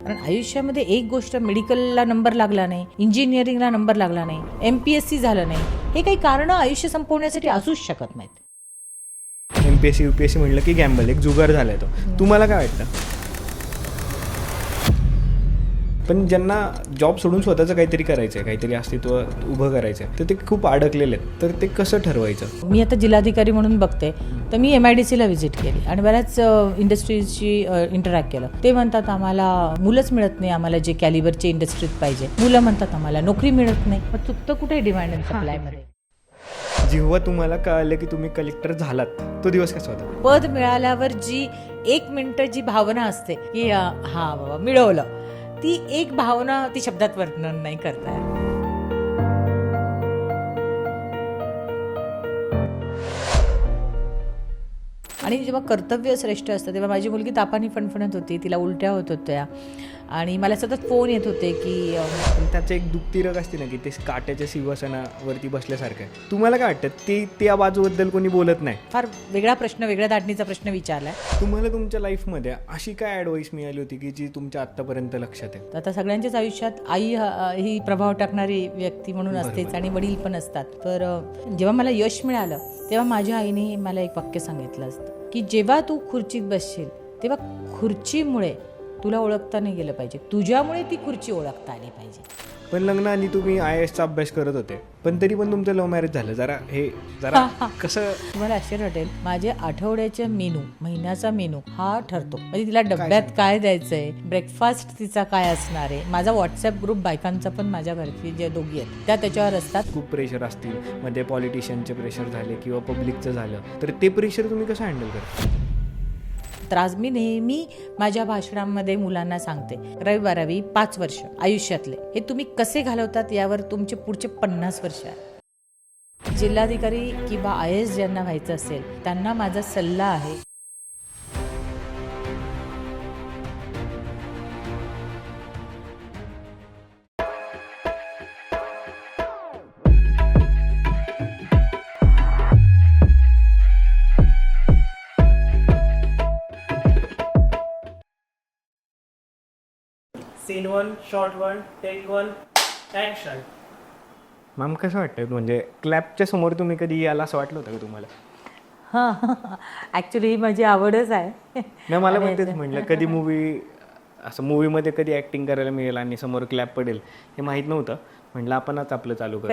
कारण आयुष्यामध्ये एक गोष्ट, मेडिकलला नंबर लागला नाही, इंजिनिअरिंगला नंबर लागला नाही, MPSC झालं नाही, हे काही कारणं आयुष्य संपवण्यासाठी असूच शकत नाहीत. MPSC UPSC म्हटलं की गॅम्बल, एक जुगार झालाय तो. तुम्हाला काय वाटतं? पण ज्यांना जॉब सोडून स्वतःचं काहीतरी करायचं आहे, काहीतरी अस्तित्व उभं करायचं आहे, तर ते खूप अडकलेले आहेत, तर ते कसं ठरवायचं? मी आता जिल्हाधिकारी म्हणून बघते, तर मी MIDCला व्हिजिट केली आणि बऱ्याच इंडस्ट्रीजशी इंटरॅक्ट केलं. ते म्हणतात आम्हाला मुलंच मिळत नाही, आम्हाला जे कॅलिबरचे इंडस्ट्रीत पाहिजे. मुलं म्हणतात आम्हाला नोकरी मिळत नाही. मग चुकतं कुठे डिमांड अँड सप्लायमध्ये? जेव्हा तुम्हाला कळलं की तुम्ही कलेक्टर झालात, तो दिवस कसा होता? पद मिळाल्यावर जी 1 मिनिट जी भावना असते की हा बाबा मिळवलं, ती एक भावना ती शब्दात वर्णन नाही करता येत. आणि जेव्हा कर्तव्य श्रेष्ठ असतं तेव्हा माझी मुलगी तापाने फणफणत होती, तिला उलट्या होत होत्या आणि मला सतत फोन येत होते की त्याचं एक दुःखतिरक असते ना की ते काट्याच्या सिंहासनावरती बसल्यासारखं आहे. तुम्हाला काय वाटतं, ते त्या बाजूबद्दल कोणी बोलत नाही? फार वेगळा प्रश्न, वेगळ्या धाटणीचा प्रश्न विचारलाय. तुम्हाला तुमच्या लाईफमध्ये अशी काय ॲडवाईस मिळाली होती की जी तुमच्या आत्तापर्यंत लक्षात आहे? आता सगळ्यांच्याच आयुष्यात आई ही प्रभाव टाकणारी व्यक्ती म्हणून असतेच आणि वडील पण असतात. तर जेव्हा मला यश मिळालं तेव्हा माझ्या आईने मला एक वाक्य सांगितलं असतं की जेव्हा तू खुर्चीत बसशील तेव्हा खुर्चीमुळे तुला ओळखता नाही गेलं पाहिजे, तुझ्यामुळे ती खुर्ची ओळखता आली पाहिजे. पण लग्नाआधी तुम्ही IASचा अभ्यास करत होते, पण तरी पण तुमचं लव्ह मॅरेज झालं. जरा कसं? तुम्हाला आश्चर्य वाटेल, माझे आठवड्याचे मेनू, महिन्याचा मेनू हा ठरतो. म्हणजे तिला डब्यात काय द्यायचंय, ब्रेकफास्ट तिचा काय असणार आहे. माझा व्हॉट्सअप ग्रुप बायकांचा पण, माझ्या घरची जे दोघी आहेत त्या त्याच्यावर असतात. खूप प्रेशर असतील, मध्ये पॉलिटिशियनचे प्रेशर झाले किंवा पब्लिकचं झालं, तर ते प्रेशर तुम्ही कसं हँडल करता? त्रास मी नेहमी माझ्या भाषणांमध्ये मुलांना सांगते, 11वी 5 वर्ष आयुष्यातले हे तुम्ही कसे घालवतात यावर तुमचे पुढचे 50 वर्ष आहे. जिल्हाधिकारी किंवा IAS ज्यांना व्हायचं असेल त्यांना माझा सल्ला आहे, Scene 1, shot 1, take 1, action. Ma'am कसं वाटतं, म्हणजे क्लॅपच्या समोर तुम्ही कधी याला असं वाटलं होतं का तुम्हाला? हां, ॲक्च्युली ही माझी आवडच आहे. नाही, मला पण तेच म्हटलं, कधी मूवीमध्ये कधी ॲक्टिंग करायला मिळेल आणि समोर क्लॅप पडेल हे माहीत नव्हतं. म्हटलं आपणच आपलं चालू करू.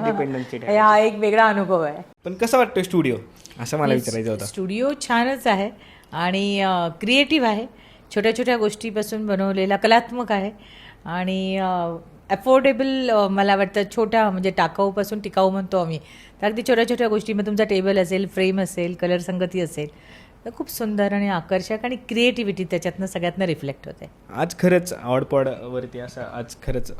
डिपेंडन्सी. हा एक वेगळा अनुभव आहे. पण कसं वाटतं स्टुडिओ, असं मला विचारायचं होतं. स्टुडिओ छानच आहे आणि क्रिएटिव्ह आहे. छोट्या छोट्या गोष्टीपासून बनवलेला, कलात्मक आहे आणि अफोर्डेबल. मला वाटतं छोट्या म्हणजे टाकाऊपासून टिकाऊ म्हणतो आम्ही, तर अगदी छोट्या छोट्या गोष्टी, मग तुमचा टेबल असेल, फ्रेम असेल, कलर संगती असेल, तर खूप सुंदर आणि आकर्षक आणि क्रिएटिव्हिटी त्याच्यातनं सगळ्यातनं रिफ्लेक्ट होते. आज खरंच ऑडपॉडवरती असं आज खरंच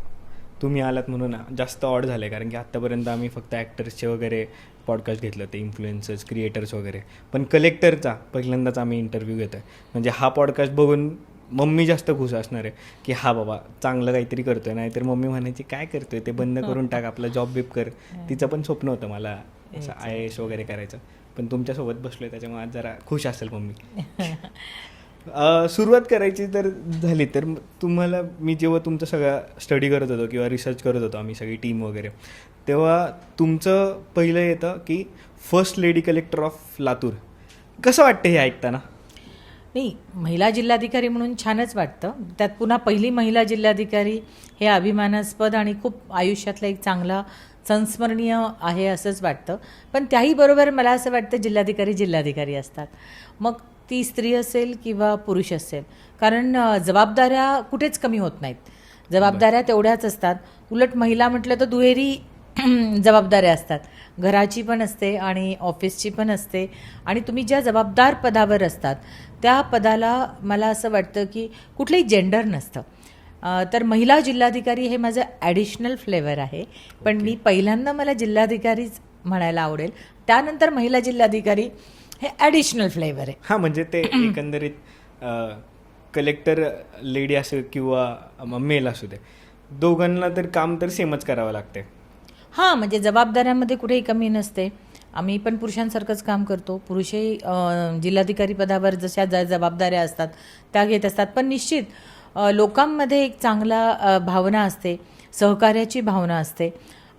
तुम्ही आलात म्हणून जास्त ऑड झालं आहे, कारण की आत्तापर्यंत आम्ही फक्त ॲक्टर्सचे वगैरे पॉडकास्ट घेतलं, ते इन्फ्लुएन्सर्स, क्रिएटर्स वगैरे, पण कलेक्टरचा पहिल्यांदाच आम्ही इंटरव्ह्यू घेतो आहे. म्हणजे हा पॉडकास्ट बघून मम्मी जास्त खुश असणार आहे की हा बाबा चांगलं काहीतरी करतोय, नाहीतर मम्मी म्हणायची काय करतोय ते, बंद करून टाक, आपला जॉब बिप कर. तिचं पण स्वप्न होतं मला असं IAS वगैरे करायचं, पण तुमच्यासोबत बसलोय त्याच्यामुळे आज जरा खुश असेल मम्मी. सुरुवात करायची तर झाली तर तुम्हाला, मी जेव्हा तुमचं सगळं स्टडी करत होतो किंवा रिसर्च करत होतो आम्ही सगळी टीम वगैरे, तेव्हा तुमचं पहिलं येतं की first lady collector of Latur. कसं वाटतं हे ऐकताना? नाही, महिला जिल्हाधिकारी म्हणून छानच वाटतं. त्यात पुन्हा पहिली महिला जिल्हाधिकारी हे अभिमानास्पद आणि खूप आयुष्यातला एक चांगला संस्मरणीय आहे असंच वाटतं. पण त्याही बरोबर मला असं वाटतं जिल्हाधिकारी असतात, मग ती स्त्री असेल किंवा पुरुष असेल, कारण जबाबदाऱ्या कुठेच कमी होत नाहीत. जबाबदाऱ्या तेवढ्याच असतात. उलट महिला म्हटलं तर दुहेरी जबाबदाऱ्या असतात, घराची पण असते आणि ऑफिसची पण असते. आणि तुम्ही ज्या जबाबदार पदावर असतात त्या पदाला मला असं वाटतं की कुठलंही जेंडर नसतं. तर महिला जिल्हाधिकारी हे माझं ॲडिशनल फ्लेवर आहे, पण मी पहिल्यांदा मला जिल्हाधिकारीच म्हणायला आवडेल, त्यानंतर महिला जिल्हाधिकारी हे ॲडिशनल फ्लेवर आहे. हां, म्हणजे ते एकंदरीत कलेक्टर लेडी असो किंवा मेल असू दे, दोघांना तर काम तर सेमच करावं लागते. हां, म्हणजे जबाबदाऱ्यांमध्ये कुठेही कमी नसते. आम्ही पण पुरुषांसारखंच काम करतो. पुरुषही जिल्हाधिकारी पदावर जशा जबाबदाऱ्या असतात त्या घेत असतात. पण निश्चित लोकांमध्ये एक चांगला भावना असते, सहकार्याची भावना असते.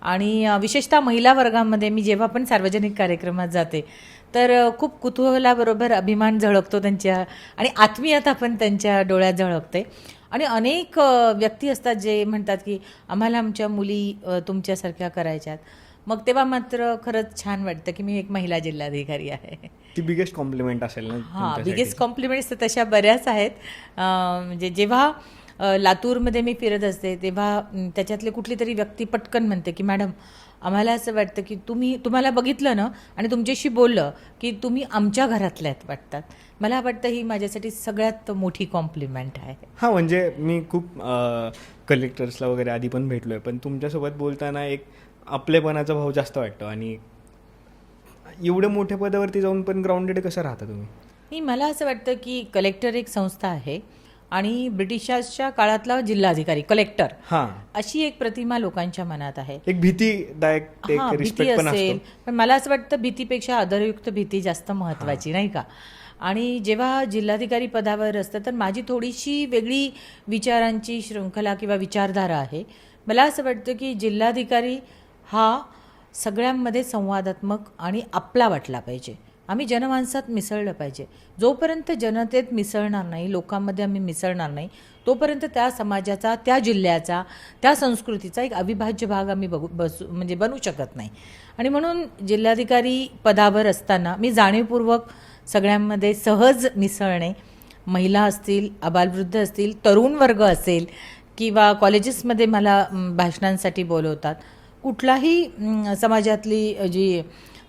आणि विशेषतः महिला वर्गामध्ये मी जेव्हा पण सार्वजनिक कार्यक्रमात जाते तर खूप कुतूहलाबरोबर अभिमान झळकतो त्यांच्या, आणि आत्मीयता पण त्यांच्या डोळ्यात झळकते. आणि अनेक व्यक्ती असतात जे म्हणतात की आम्हाला आमच्या मुली तुमच्यासारख्या करायच्यात. मग तेव्हा मात्र खरंच छान वाटतं की मी एक महिला जिल्हाधिकारी आहे. ती बिगेस्ट कॉम्प्लिमेंट असेल ना हां, तुमच्यासाठी? बिगेस्ट कॉम्प्लिमेंट्स तर तशा बऱ्याच आहेत. म्हणजे जेव्हा लातूरमध्ये मी फिरत असते तेव्हा त्याच्यातली कुठली तरी व्यक्ती पटकन म्हणते की मॅडम आम्हाला असं वाटतं की तुम्हाला बघितलं ना आणि तुमच्याशी बोललं की तुम्ही आमच्या घरातल्यात वाटतात. मला वाटतं ही माझ्यासाठी सगळ्यात मोठी कॉम्प्लिमेंट आहे. हां, म्हणजे मी खूप कलेक्टर्सला वगैरे आधी पण भेटलो आहे, पण तुमच्यासोबत बोलताना एक आपलेपणाचा भाव जास्त वाटतो. आणि एवढ्या मोठ्या पदावरती जाऊन पण ग्राउंडेड कसं राहता तुम्ही? नाही, मला असं वाटतं की कलेक्टर एक संस्था आहे आणि ब्रिटिशांच्या काळातला जिल्हाधिकारी कलेक्टर हां, अशी एक प्रतिमा लोकांच्या मनात आहे. एक भीतीदायक ते हां, भीती रिस्पेक्ट पण असेल, असतो. पण मला असं वाटतं भीतीपेक्षा आदरयुक्त भीती जास्त महत्त्वाची, नाही का? आणि जेव्हा जिल्हाधिकारी पदावर असतं तर माझी थोडीशी वेगळी विचारांची शृंखला किंवा विचारधारा आहे. मला असं वाटतं की जिल्हाधिकारी हा सगळ्यांमध्ये संवादात्मक आणि आपला वाटला पाहिजे. आम्ही जनमानसात मिसळलं पाहिजे. जोपर्यंत जनतेत मिसळणार नाही, लोकांमध्ये आम्ही मिसळणार नाही, तोपर्यंत त्या समाजाचा, त्या जिल्ह्याचा, त्या संस्कृतीचा एक अविभाज्य भाग आम्ही म्हणजे बनू शकत नाही. आणि म्हणून जिल्हाधिकारी पदावर असताना मी जाणीवपूर्वक सगळ्यांमध्ये सहज मिसळणे, महिला असतील, आबालवृद्ध असतील, तरुण वर्ग असेल किंवा कॉलेजेसमध्ये मला भाषणांसाठी बोलवतात, कुठलाही समाजातली जी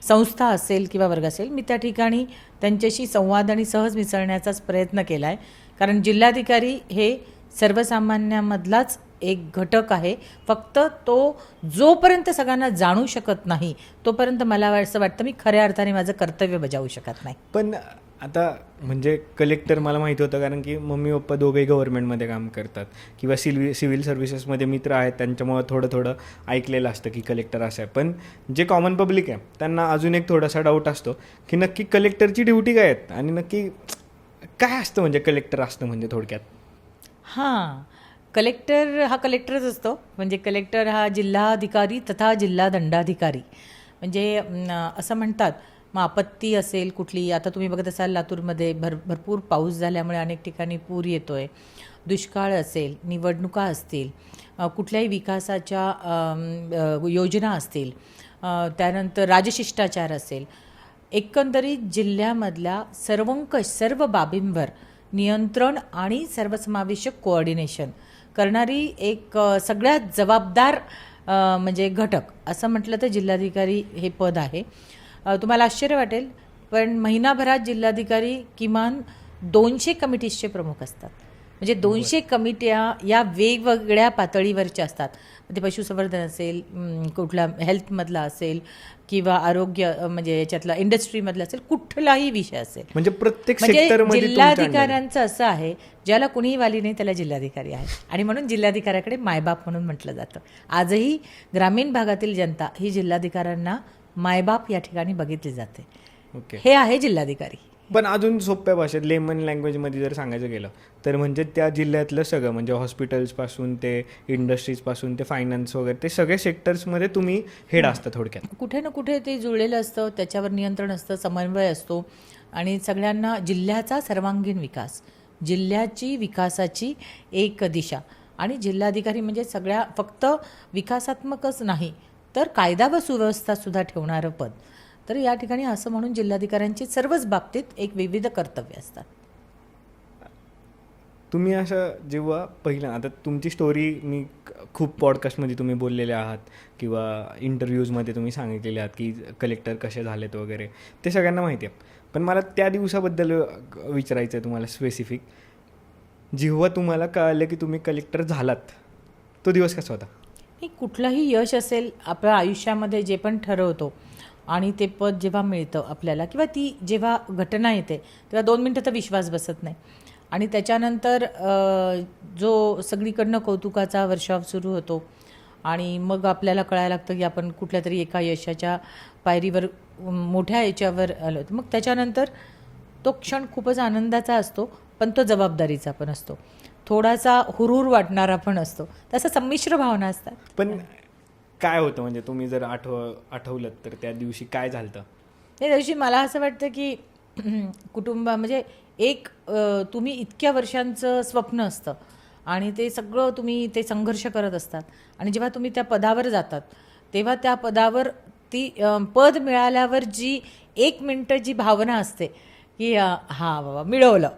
संस्था असेल किंवा वर्ग असेल, मी त्या ठिकाणी त्यांच्याशी संवाद आणि सहज मिसळण्याचाच प्रयत्न केला आहे. कारण जिल्हाधिकारी हे सर्वसामान्यामधलाच एक घटक आहे. फक्त तो जोपर्यंत सगळ्यांना जाणू शकत नाही तोपर्यंत मला असं वाटतं मी खऱ्या अर्थाने माझं कर्तव्य बजावू शकत नाही. पण आता म्हणजे कलेक्टर मला माहिती होतं, कारण की मम्मी पप्पा दोघेही गव्हर्नमेंटमध्ये काम करतात किंवा सिव्हिल सर्व्हिसेसमध्ये मित्र आहेत, त्यांच्यामुळं थोडं ऐकलेलं असतं की कलेक्टर असं आहे. पण जे कॉमन पब्लिक आहे त्यांना अजून एक थोडासा डाऊट असतो की नक्की कलेक्टरची ड्युटी काय आहेत आणि नक्की काय असतं, म्हणजे कलेक्टर असतं म्हणजे थोडक्यात. हां, कलेक्टर हा कलेक्टरच असतो. म्हणजे कलेक्टर हा जिल्हाधिकारी तथा जिल्हा दंडाधिकारी. म्हणजे असं म्हणतात, मग आपत्ती असेल कुठली, आता तुम्ही बघत असाल लातूरमध्ये भरपूर पाऊस झाल्यामुळे अनेक ठिकाणी पूर येतो आहे, दुष्काळ असेल, निवडणुका असतील, कुठल्याही विकासाच्या योजना असतील, त्यानंतर राजशिष्टाचार असेल, एकंदरीत जिल्ह्यामधल्या सर्व बाबींवर नियंत्रण आणि सर्वसमावेशक कोऑर्डिनेशन करणारी एक सगळ्यात जबाबदार म्हणजे घटक असं म्हटलं तर जिल्हाधिकारी हे पद आहे. तुम्हाला आश्चर्य वाटेल, पण महिनाभरात जिल्हाधिकारी किमान 200 कमिटीजचे प्रमुख असतात. म्हणजे 200 कमिट्या या वेगवेगळ्या पातळीवरच्या असतात. ते पशुसंवर्धन असेल, कुठला हेल्थमधला असेल किंवा आरोग्य म्हणजे याच्यातला इंडस्ट्रीमधला असेल, कुठलाही विषय असेल. म्हणजे प्रत्येक म्हणजे सेक्टरमध्ये जिल्हाधिकाऱ्यांचं असं आहे, ज्याला कुणीही वाली नाही त्याला जिल्हाधिकारी आहे. आणि म्हणून जिल्हाधिकाऱ्याकडे मायबाप म्हणून म्हटलं जातं. आजही ग्रामीण भागातील जनता ही जिल्हाधिकाऱ्यांना मायबाप या ठिकाणी बघितली जाते. ओके. हे आहे जिल्हाधिकारी. पण अजून सोप्या भाषेत लेमन लँग्वेजमध्ये जर सांगायचं गेलं तर म्हणजे त्या जिल्ह्यातलं सगळं, म्हणजे हॉस्पिटल्सपासून ते इंडस्ट्रीजपासून ते फायनान्स वगैरे, ते सगळे सेक्टर्समध्ये तुम्ही हेड असता थोडक्यात. कुठे ना कुठे ते जुळलेलं असतं, त्याच्यावर नियंत्रण असतं, समन्वय असतो आणि सगळ्यांना जिल्ह्याचा सर्वांगीण विकास, जिल्ह्याची विकासाची एक दिशा. आणि जिल्हाधिकारी म्हणजे सगळ्या फक्त विकासात्मकच नाही तर कायदा व सुव्यवस्थासुद्धा ठेवणारं पद. तर या ठिकाणी असं म्हणून जिल्हाधिकाऱ्यांची सर्वच बाबतीत एक विविध कर्तव्य असतात. तुम्ही असं जेव्हा पहिलं, आता तुमची स्टोरी मी खूप पॉडकास्टमध्ये तुम्ही बोललेले आहात किंवा इंटरव्ह्यूजमध्ये तुम्ही सांगितलेले आहात की कलेक्टर कसे झालेत वगैरे, ते सगळ्यांना माहिती आहे. पण मला त्या दिवसाबद्दल विचारायचं आहे तुम्हाला स्पेसिफिक. जेव्हा तुम्हाला कळलं की तुम्ही कलेक्टर झालात, तो दिवस कसा होता? कुठलंही यश असेल आपल्या आयुष्यामध्ये, जे पण ठरवतो आणि ते पद जेव्हा मिळतं आपल्याला किंवा ती जेव्हा घटना येते तेव्हा 2 मिनटं तर विश्वास बसत नाही. आणि त्याच्यानंतर जो सगळीकडनं कौतुकाचा वर्षाव सुरू होतो आणि मग आपल्याला कळायला लागतं की आपण कुठल्या तरी एका यशाच्या पायरीवर, मोठ्या याच्यावर आलो. मग त्याच्यानंतर तो क्षण खूपच आनंदाचा असतो, पण तो जबाबदारीचा पण असतो. थोडासा हुरूर वाटणारा पण असतो. तसं संमिश्र भावना असतात. पण काय होतं म्हणजे तुम्ही जर आठवलं तर त्या दिवशी काय झालं? त्या दिवशी मला असं वाटतं की म्हणजे एक तुम्ही इतक्या वर्षांचं स्वप्न असतं आणि ते सगळं तुम्ही ते संघर्ष करत असतात आणि जेव्हा तुम्ही त्या पदावर जातात तेव्हा त्या पदावर ती पद मिळाल्यावर जी 1 मिनटं जी भावना असते की हां बाबा मिळवलं,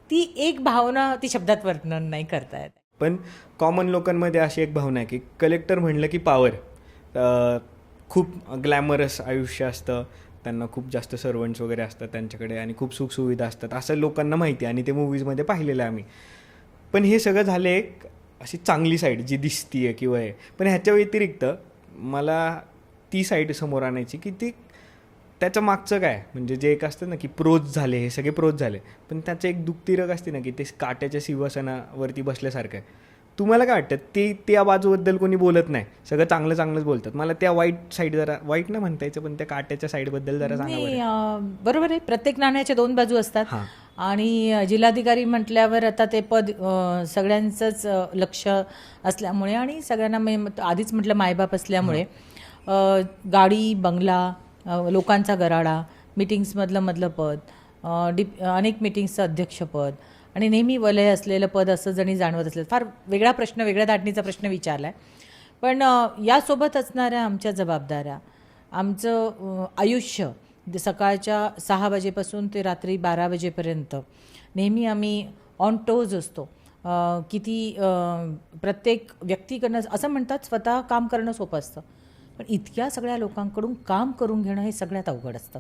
ती एक भावना ती शब्दात वर्णन नाही करता येत. पण कॉमन लोकांमध्ये अशी एक भावना आहे की कलेक्टर म्हणलं की पॉवर, खूप ग्लॅमरस आयुष्य असतं, त्यांना खूप जास्त सर्वंट्स वगैरे असतात त्यांच्याकडे आणि खूप सुखसुविधा असतात असं लोकांना माहिती आहे आणि ते मूवीजमध्ये पाहिलेलं आहे आम्ही. पण हे सगळं झालं एक अशी चांगली साईड जी दिसतीये किंवा आहे. पण ह्याच्या व्यतिरिक्त मला ती साईड समोर आणायची की ती त्याच्या मागचं काय, म्हणजे जे एक असतं ना की प्रोज झाले, हे सगळे प्रोज झाले, पण त्याचं एक दुःखतिरक असते ना की ते काट्याच्या सिंहासनावरती बसल्यासारखं आहे. तुम्हाला काय वाटतं ते त्या बाजूबद्दल कोणी बोलत नाही, सगळं चांगलं चांगलंच बोलतात. मला त्या वाईट साईड जरा, वाईट ना म्हणता यायचं, पण त्या काट्याच्या साईडबद्दल जरा सांगा बरं. नाही, बरोबर आहे. प्रत्येक नाण्याच्या 2 बाजू असतात. हां. आणि जिल्हाधिकारी म्हटल्यावर आता ते पद सगळ्यांचंच लक्ष असल्यामुळे आणि सगळ्यांना आधीच म्हटलं मायबाप असल्यामुळे गाडी, बंगला, लोकांचा गराडा, मिटिंग्समधलं पद, अनेक मिटिंग्सचं अध्यक्षपद आणि नेहमी वलय असलेलं पद असं जणी जाणवत असलेलं. फार वेगळा प्रश्न, वेगळ्या धाटणीचा प्रश्न विचारला आहे. पण यासोबत असणाऱ्या आमच्या जबाबदाऱ्या, आमचं आयुष्य सकाळच्या 6 वाजेपासून ते रात्री 12 वाजेपर्यंत नेहमी आम्ही ऑन टोज असतो. किती प्रत्येक व्यक्तीकडनं असं म्हणतात स्वतः काम करणं सोपं असतं, पण इतक्या सगळ्या लोकांकडून काम करून घेणं हे सगळ्यात अवघड असतं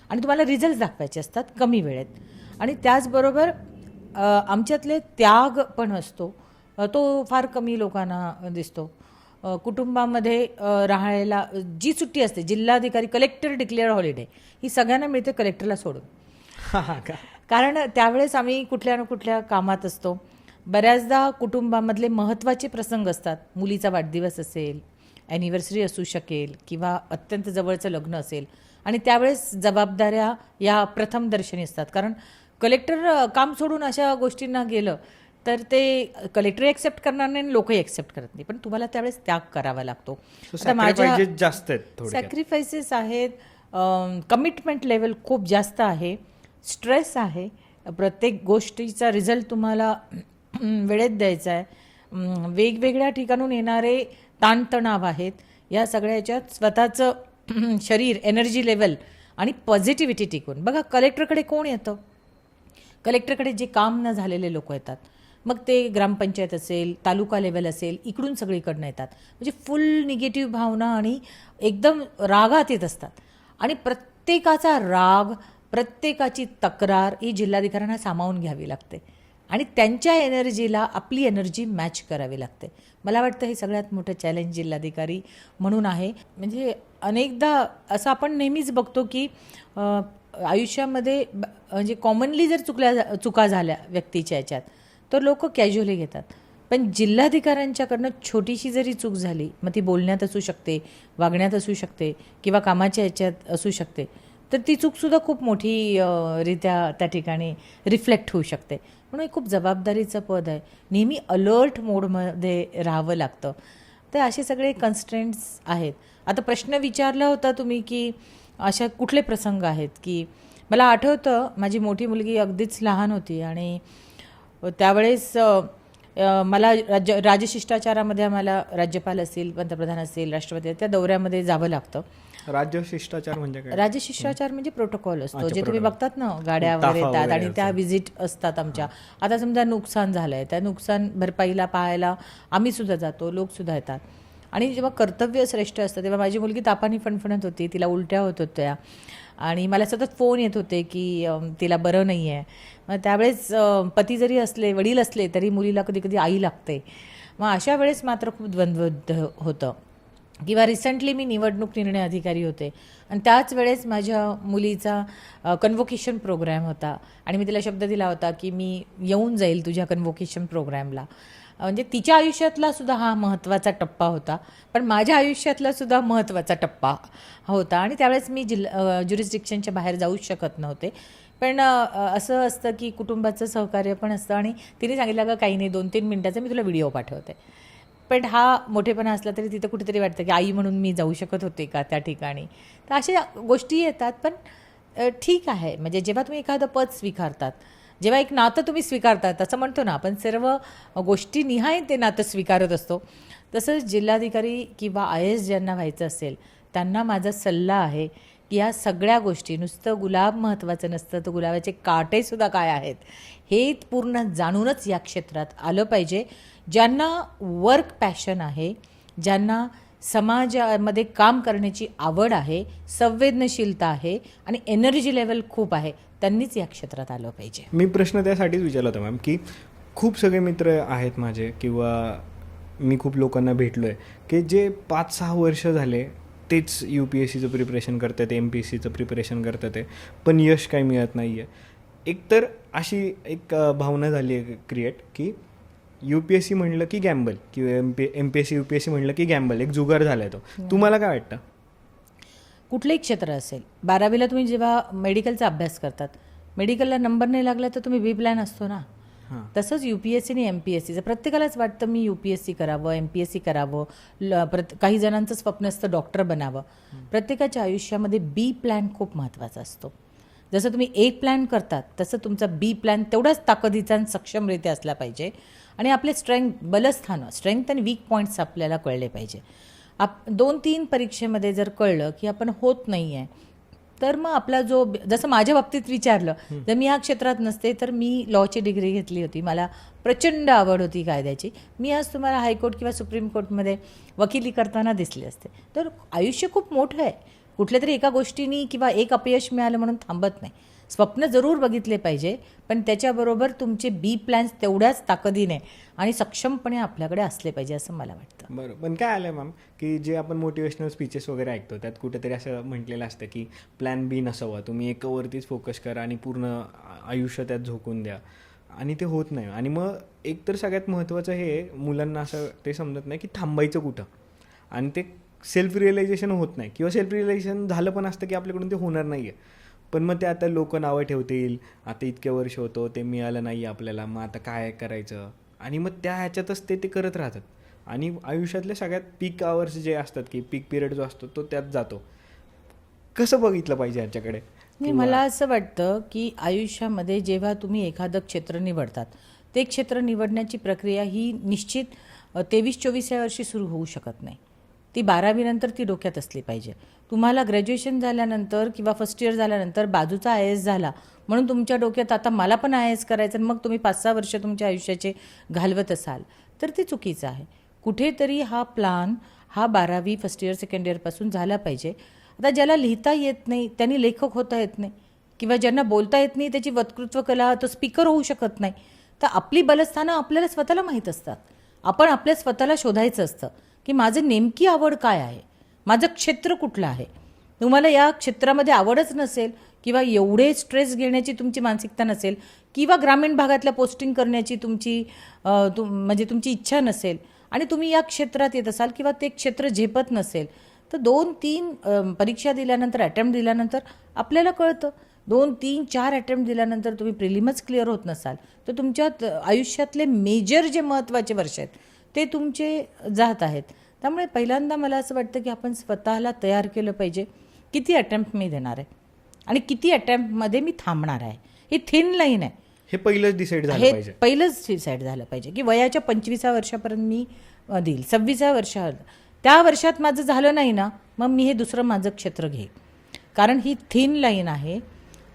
आणि तुम्हाला रिझल्ट दाखवायचे असतात कमी वेळेत. आणि त्याचबरोबर आमच्यातले त्याग पण असतो, तो फार कमी लोकांना दिसतो. कुटुंबामध्ये राहायला जी सुट्टी असते, जिल्हाधिकारी कलेक्टर डिक्लेअर हॉलिडे ही सगळ्यांना मिळते, कलेक्टरला सोडून. कारण त्यावेळेस आम्ही कुठल्या ना कुठल्या कामात असतो. बऱ्याचदा कुटुंबामधले महत्त्वाचे प्रसंग असतात, मुलीचा वाढदिवस असेल, ॲनिव्हर्सरी असू शकेल किंवा अत्यंत जवळचं लग्न असेल आणि त्यावेळेस जबाबदाऱ्या या प्रथम दर्शनी असतात. कारण कलेक्टर काम सोडून अशा गोष्टींना गेलं तर ते कलेक्टरही ॲक्सेप्ट करणार नाही आणि लोकही ॲक्सेप्ट करत नाही, पण तुम्हाला त्यावेळेस त्याग करावा लागतो. जास्त आहेत, सॅक्रिफायसेस आहेत, कमिटमेंट लेवल खूप जास्त आहे, स्ट्रेस आहे, प्रत्येक गोष्टीचा रिझल्ट तुम्हाला वेळेत द्यायचा आहे, वेगवेगळ्या ठिकाणून येणारे ताणतणाव आहेत. या सगळ्याच्यात स्वतःचं शरीर, एनर्जी लेवल आणि पॉझिटिव्हिटी टिकून बघा. कलेक्टरकडे कोण येतं? कलेक्टरकडे जे काम न झालेले लोक येतात. मग ते ग्रामपंचायत असेल, तालुका लेवल असेल, इकडून सगळीकडनं येतात. म्हणजे फुल निगेटिव्ह भावना आणि एकदम रागात येत असतात आणि प्रत्येकाचा राग, प्रत्येकाची तक्रार ही जिल्हाधिकाऱ्यांना सामावून घ्यावी लागते आणि त्यांच्या एनर्जीला आपली एनर्जी मॅच करावी लागते. मला वाटतं हे सगळ्यात मोठं चॅलेंज जिल्हाधिकारी म्हणून आहे. म्हणजे अनेकदा असं आपण नेहमीच बघतो की आयुष्यामध्ये म्हणजे कॉमनली जर चुका झाल्या व्यक्तीच्या याच्यात तर लोक कॅज्युअली घेतात, पण जिल्हाधिकाऱ्यांच्याकडनं छोटीशी जरी चूक झाली, मग ती बोलण्यात असू शकते, वागण्यात असू शकते किंवा कामाच्या याच्यात असू शकते, तर ती चूकसुद्धा खूप मोठी रित्या त्या ठिकाणी रिफ्लेक्ट होऊ शकते. म्हणून हे खूप जबाबदारीचं पद आहे, नेहमी अलर्ट मोडमध्ये राहावं लागतं. तर असे सगळे कन्स्ट्रेंट्स आहेत. आता प्रश्न विचारला होता तुम्ही की अशा कुठले प्रसंग आहेत, की मला आठवतं माझी मोठी मुलगी अगदीच लहान होती आणि त्यावेळेस मला राजशिष्टाचारामध्ये आम्हाला राज्यपाल असतील, पंतप्रधान असतील, राष्ट्रपती त्या दौऱ्यामध्ये जावं लागतं. राजशिष्टाचार म्हणजे काय? राजशिष्टाचार म्हणजे प्रोटोकॉल असतो, जे तुम्ही बघतात ना गाड्या वगैरे येतात आणि त्या व्हिजिट असतात आमच्या. आता समजा नुकसान झालं आहे, त्या नुकसान भरपाईला पाहायला आम्ही सुद्धा जातो, लोकसुद्धा येतात. आणि जेव्हा कर्तव्य श्रेष्ठ असतं तेव्हा माझी मुलगी तापाने फणफणत होती, तिला उलट्या होत होत्या आणि मला सतत फोन येत होते की तिला बरं नाही आहे. मग त्यावेळेस पती जरी असले, वडील असले, तरी मुलीला कधी कधी आई लागते. मग अशा वेळेस मात्र खूप द्वंद्व होतं. किंवा रिसेंटली मी निवडणूक निर्णय अधिकारी होते आणि त्याच वेळेस माझ्या मुलीचा कन्व्होकेशन प्रोग्रॅम होता आणि मी तिला शब्द दिला होता की मी येऊन जाईल तुझ्या कन्व्होकेशन प्रोग्रॅमला. म्हणजे तिच्या आयुष्यातला सुद्धा हा महत्त्वाचा टप्पा होता, पण माझ्या आयुष्यातला सुद्धा महत्त्वाचा टप्पा होता आणि त्यावेळेस मी ज्युरिस्डिक्शनच्या बाहेर जाऊच शकत नव्हते. पण असं असतं की कुटुंबाचं सहकार्य पण असतं आणि तिने सांगितलं का काही नाही 2-3 मिनटाचा मी तुला व्हिडिओ पाठवते. पण हा मोठेपणा असला तरी तिथं कुठेतरी वाटतं की आई म्हणून मी जाऊ शकत होते का त्या ठिकाणी. तर अशा गोष्टी येतात. पण ठीक आहे, म्हणजे जेव्हा तुम्ही एखादं पद स्वीकारतात, जेव्हा एक नातं तुम्ही स्वीकारतात, असं म्हणतो ना आपण सर्व गोष्टी निहाय ते नातं स्वीकारत असतो. तसंच जिल्हाधिकारी किंवा IAS ज्यांना व्हायचं असेल त्यांना माझा सल्ला आहे की या सगळ्या गोष्टी, नुसतं गुलाब महत्त्वाचं नसतं, तर गुलाबाचे काटेसुद्धा काय आहेत हे पूर्ण जाणूनच या क्षेत्रात आलं पाहिजे. ज्यांना वर्क पॅशन आहे, ज्यांना समाजामध्ये काम करण्याची आवड आहे, संवेदनशीलता आहे आणि एनर्जी लेवल खूप आहे, त्यांनीच या क्षेत्रात आलं पाहिजे. मी प्रश्न त्यासाठीच विचारला होता मॅम, की खूप सगळे मित्र आहेत माझे किंवा मी खूप लोकांना भेटलो आहे की जे 5-6 वर्ष झाले तेच UPSCचं प्रिपरेशन करतात, MPSCचं प्रिपरेशन करतात आहे, पण यश काही मिळत नाही आहे. एकतर अशी एक भावना झाली आहे क्रिएट की UPSC म्हणलं की गॅम्बल किंवा MPSC UPSC म्हणलं की गॅम्बल, एक जुगार झाला आहे तो. तुम्हाला काय वाटतं? कुठलंही क्षेत्र असेल, 12वीला तुम्ही जेव्हा मेडिकलचा अभ्यास करतात, मेडिकलला नंबर नाही लागला तर तुम्ही बी प्लॅन असतो ना. तसंच UPSC आणि MPSCचं प्रत्येकालाच वाटतं मी UPSC करावं, MPSC करावं, काही जणांचं स्वप्न असतं डॉक्टर बनावं. प्रत्येकाच्या आयुष्यामध्ये बी प्लॅन खूप महत्त्वाचा असतो. जसं तुम्ही A प्लॅन करतात तसं तुमचा बी प्लॅन तेवढाच ताकदीचा आणि सक्षमरित्या असला पाहिजे. आणि आपले बलस्थानं, स्ट्रेंथ आणि वीक पॉईंट्स आपल्याला कळले पाहिजे. 2-3 परीक्षेमध्ये जर कळलं की आपण होत नाही आहे, तर मग आपला जसं माझ्या बाबतीत विचारलं, जर मी ह्या क्षेत्रात नसते तर मी लॉची डिग्री घेतली होती, मला प्रचंड आवड होती कायद्याची, मी आज तुम्हाला हायकोर्ट किंवा सुप्रीम कोर्टमध्ये वकिली करताना दिसले असते. तर आयुष्य खूप मोठं आहे, कुठल्या तरी एका गोष्टीनी किंवा एक अपयश मिळालं म्हणून थांबत नाही. स्वप्न जरूर बघितले पाहिजे, पण त्याच्याबरोबर तुमचे बी प्लॅन्स तेवढ्याच ताकदीने आणि सक्षमपणे आपल्याकडे असले पाहिजे असं मला वाटतं. बरं, पण काय आलं मॅम की जे आपण मोटिवेशनल स्पीचेस वगैरे ऐकतो त्यात कुठेतरी असं म्हटलेलं असतं की प्लॅन बी नसावा, तुम्ही एकावरतीच फोकस करा आणि पूर्ण आयुष्य त्यात झोकून द्या, आणि ते होत नाही. आणि मग एकतर सगळ्यात महत्त्वाचं हे मुलांना असं ते समजत नाही की थांबायचं कुठं, आणि ते सेल्फ रिअलायझेशन होत नाही किंवा सेल्फ रिअलायझेशन झालं पण असतं की आपल्याकडून ते होणार नाही आहे. पण मग ते आता लोक नावं ठेवतील, आता इतके वर्ष होतो ते मिळालं नाही आपल्याला, मग आता काय करायचं, आणि मग त्या ह्याच्यातच ते करत राहतात आणि आयुष्यातले सगळ्यात पीक आवर्स जे असतात की पीक पिरियड जो असतो तो त्यात जातो. कसं बघितलं पाहिजे ह्याच्याकडे? मला असं वाटतं की आयुष्यामध्ये जेव्हा तुम्ही एखादं क्षेत्र निवडतात, ते क्षेत्र निवडण्याची प्रक्रिया ही निश्चित 23-24 वर्षी सुरू होऊ शकत नाही. ती 12वी नंतर ती डोक्यात असली पाहिजे. तुम्हाला ग्रॅज्युएशन झाल्यानंतर किंवा फर्स्ट इयर झाल्यानंतर बाजूचा IAS झाला म्हणून तुमच्या डोक्यात आता मला पण IAS करायचं, मग तुम्ही 5-6 वर्ष तुमच्या आयुष्याचे घालवत असाल तर ते चुकीचं आहे. कुठेतरी हा प्लान 12वी फर्स्ट इयर सेकंड इयरपासून झाला पाहिजे. आता ज्याला लिहिता येत नाही त्यांनी लेखक होता येत नाही, किंवा ज्यांना बोलता येत नाही त्याची वक्तृत्व कला, तो स्पीकर होऊ शकत नाही. तर आपली बलस्थानं आपल्याला स्वतःला माहीत असतात. आपण आपल्या स्वतःला शोधायचं असतं की माझं नेमकी आवड काय आहे, माझं क्षेत्र कुठलं आहे. तुम्हाला या क्षेत्रामध्ये आवडच नसेल किंवा एवढे स्ट्रेस घेण्याची तुमची मानसिकता नसेल किंवा ग्रामीण भागातल्या पोस्टिंग करण्याची म्हणजे तुमची इच्छा नसेल आणि तुम्ही या क्षेत्रात येत असाल किंवा ते क्षेत्र झेपत नसेल, तर 2-3 परीक्षा दिल्यानंतर, अटेम्प्ट दिल्यानंतर आपल्याला कळतं. 2-3-4 अटेम्प्ट दिल्यानंतर तुम्ही प्रिलिमच क्लिअर होत नसाल तर तुमच्या आयुष्यातले मेजर जे महत्त्वाचे वर्ष आहेत ते तुमचे जात आहेत. त्यामुळे पहिल्यांदा मला असं वाटतं की आपण स्वतःला तयार केलं पाहिजे. किती अटेम्प्ट मी देणार आहे आणि किती अटेम्प्टमध्ये मी थांबणार आहे, ही थिन लाईन आहे. हे पहिलंच डिसाईड झालं हे पाहिजे. पहिलंच डिसाईड झालं पाहिजे की वयाच्या 25व्या वर्षापर्यंत मी देईल, 26व्या वर्षात त्या वर्षात माझं झालं नाही ना, मग मी हे दुसरं माझं क्षेत्र घेईन. कारण ही थिन लाईन आहे.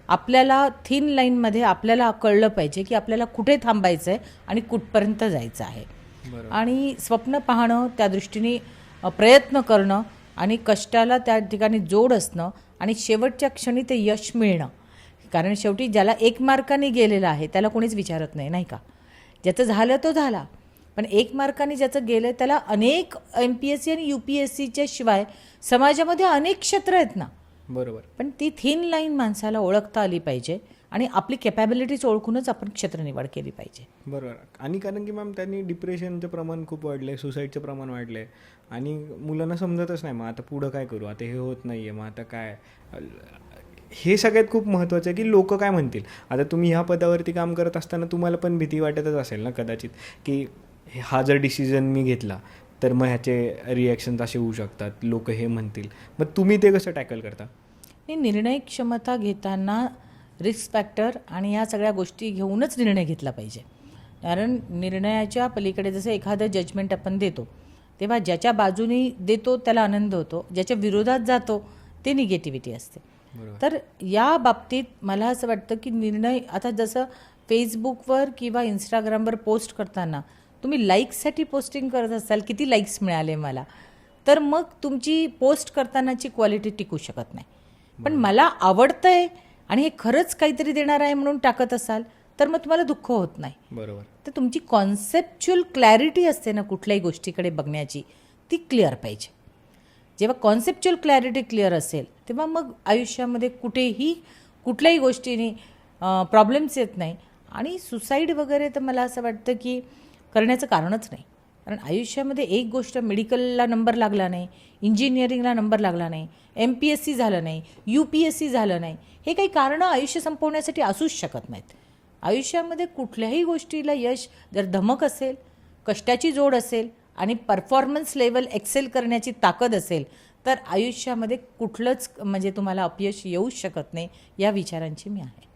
आपल्याला थिन लाईनमध्ये आपल्याला कळलं पाहिजे की आपल्याला कुठे थांबायचं आहे आणि कुठपर्यंत जायचं आहे. आणि स्वप्न पाहणं, त्या दृष्टीने प्रयत्न करणं आणि कष्टाला त्या ठिकाणी जोड असणं आणि शेवटच्या क्षणी ते यश मिळणं. कारण शेवटी ज्याला 1 मार्काने गेलेलं आहे त्याला कोणीच विचारत नाही, नाही का. ज्याचं झालं तो झाला, पण 1 मार्काने ज्याचं गेलं त्याला अनेक MPSC आणि UPSCच्या शिवाय समाजामध्ये अनेक क्षेत्र आहेत ना. बरोबर. पण ती थिन लाईन माणसाला ओळखता आली पाहिजे आणि आपली कॅपॅबिलिटीज ओळखूनच आपण क्षेत्र निवड केली पाहिजे. बरोबर. आणि कारण की मॅम त्यांनी डिप्रेशनचं प्रमाण खूप वाढलं आहे, सुसाईडचं प्रमाण वाढलं आहे आणि मुलांना समजतच नाही मग आता पुढं काय करू, आता हे होत नाही आहे, मग आता काय. हे सगळ्यात खूप महत्त्वाचं आहे की लोक काय म्हणतील. आता तुम्ही ह्या पदावरती काम करत असताना तुम्हाला पण भीती वाटतच असेल ना कदाचित, की हा जर डिसिजन मी घेतला तर मग ह्याचे रिॲक्शन्स असे होऊ शकतात, लोक हे म्हणतील. मग तुम्ही ते कसं टॅकल करता? निर्णय क्षमता घेताना रिस्क फॅक्टर आणि या सगळ्या गोष्टी घेऊनच निर्णय घेतला पाहिजे. कारण निर्णयाच्या पलीकडे जसं एखादं जजमेंट आपण देतो तेव्हा ज्याच्या बाजूने देतो त्याला आनंद होतो, ज्याच्या विरोधात जातो ते निगेटिव्हिटी असते. तर या बाबतीत मला असं वाटतं की निर्णय, आता जसं फेसबुकवर किंवा इंस्टाग्रामवर पोस्ट करताना तुम्ही लाईक्ससाठी पोस्टिंग करत असाल, किती लाईक्स मिळाले मला, तर मग तुमची पोस्ट करतानाची क्वालिटी टिकू शकत नाही. पण मला आवडतंय आणि हे खरंच काहीतरी देणार आहे म्हणून टाकत असाल तर मग तुम्हाला दुःख होत नाही. बरोबर. तर तुमची कॉन्सेप्च्युअल क्लॅरिटी असते ना कुठल्याही गोष्टीकडे बघण्याची, ती क्लिअर पाहिजे. जेव्हा कॉन्सेप्च्युअल क्लॅरिटी क्लिअर असेल तेव्हा मग आयुष्यामध्ये कुठल्याही गोष्टीने प्रॉब्लेम्स येत नाही. आणि सुसाईड वगैरे तर मला असं वाटतं की करण्याचं कारणच नाही. कारण आयुष्यामध्ये एक गोष्ट, मेडिकलला नंबर लागला नाही, इंजिनिअरिंगला नंबर लागला नाही, MPSC झालं नाही, UPSC झालं नाही, हे काही कारणं आयुष्य संपवण्यासाठी असूच शकत नाहीत. आयुष्यामध्ये कुठल्याही गोष्टीला यश जर धमक असेल, कष्टाची जोड असेल आणि परफॉर्मन्स लेवल एक्सेल करण्याची ताकद असेल तर आयुष्यामध्ये कुठलंच म्हणजे तुम्हाला अपयश येऊच शकत नाही. या विचारांची मी आहे.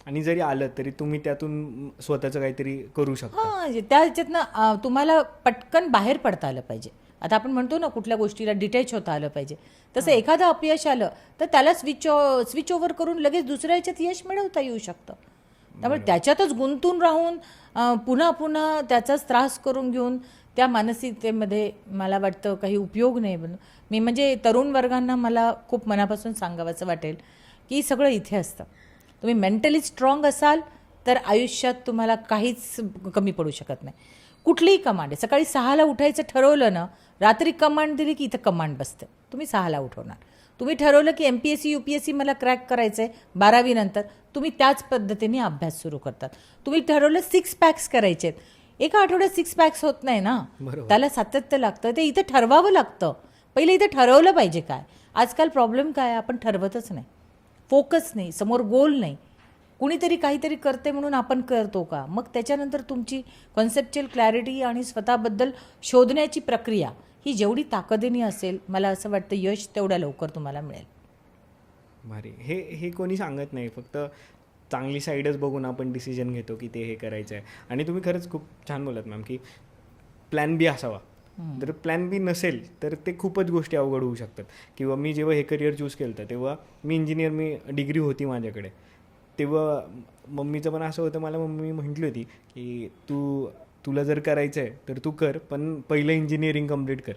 आणि जरी आलं तरी तुम्ही त्यातून स्वतःचं काहीतरी करू शकता. हां, त्या ह्याच्यातनं तुम्हाला पटकन बाहेर पडता आलं पाहिजे. आता आपण म्हणतो ना कुठल्या गोष्टीला डिटॅच होता आलं पाहिजे, तसं एखादं अपयश आलं तर त्याला स्विच ओव्हर करून लगेच दुसऱ्या ह्याच्यात यश मिळवता येऊ शकतं. त्यामुळे त्याच्यातच गुंतून राहून पुन्हा पुन्हा त्याचाच त्रास करून घेऊन त्या मानसिकतेमध्ये मला वाटतं काही उपयोग नाही. मी म्हणजे तरुण वर्गांना मला खूप मनापासून सांगावंसं वाटेल की सगळं इथे असतं. तुम्ही मेंटली स्ट्रॉंग असाल तर आयुष्यात तुम्हाला काहीच कमी पडू शकत नाही. कुठलीही कमांड आहे, सकाळी 6ला उठायचं ठरवलं ना, रात्री कमांड दिली की इथं कमांड बसते, तुम्ही 6ला उठवणार. तुम्ही ठरवलं की MPSC UPSC मला क्रॅक करायचं आहे 12वी नंतर, तुम्ही त्याच पद्धतीने अभ्यास सुरू करतात. तुम्ही ठरवलं 6 पॅक्स करायचे आहेत, एका आठवड्यात 6 पॅक्स होत नाही ना, त्याला सातत्य लागतं. ते इथं ठरवावं लागतं. पहिले इथं ठरवलं पाहिजे काय. आजकाल प्रॉब्लेम काय, आपण ठरवतच नाही, फोकस नाही, समोर गोल नाही. कुणीतरी काहीतरी करते म्हणून आपण करतो का. मग त्याच्यानंतर तुमची कॉन्सेप्च्युअल क्लॅरिटी आणि स्वतःबद्दल शोधण्याची प्रक्रिया ही जेवढी ताकदीने असेल, मला असं वाटतं यश तेवढ्या लवकर तुम्हाला मिळेल. भारी. हे कोणी सांगत नाही, फक्त चांगली साईडच बघून आपण डिसिजन घेतो की ते हे करायचं आहे. आणि तुम्ही खरंच खूप छान बोलत मॅम की प्लॅन बी असावा. जर प्लॅन बी नसेल तर ते खूपच गोष्टी अवघड होऊ शकतात. किंवा मी जेव्हा हे करिअर चूज केलं तेव्हा मी डिग्री होती माझ्याकडे, तेव्हा मम्मीचं पण असं होतं, मला मम्मी म्हटली होती की तुला जर करायचं आहे तर तू कर, पण पहिलं इंजिनिअरिंग कम्प्लीट कर,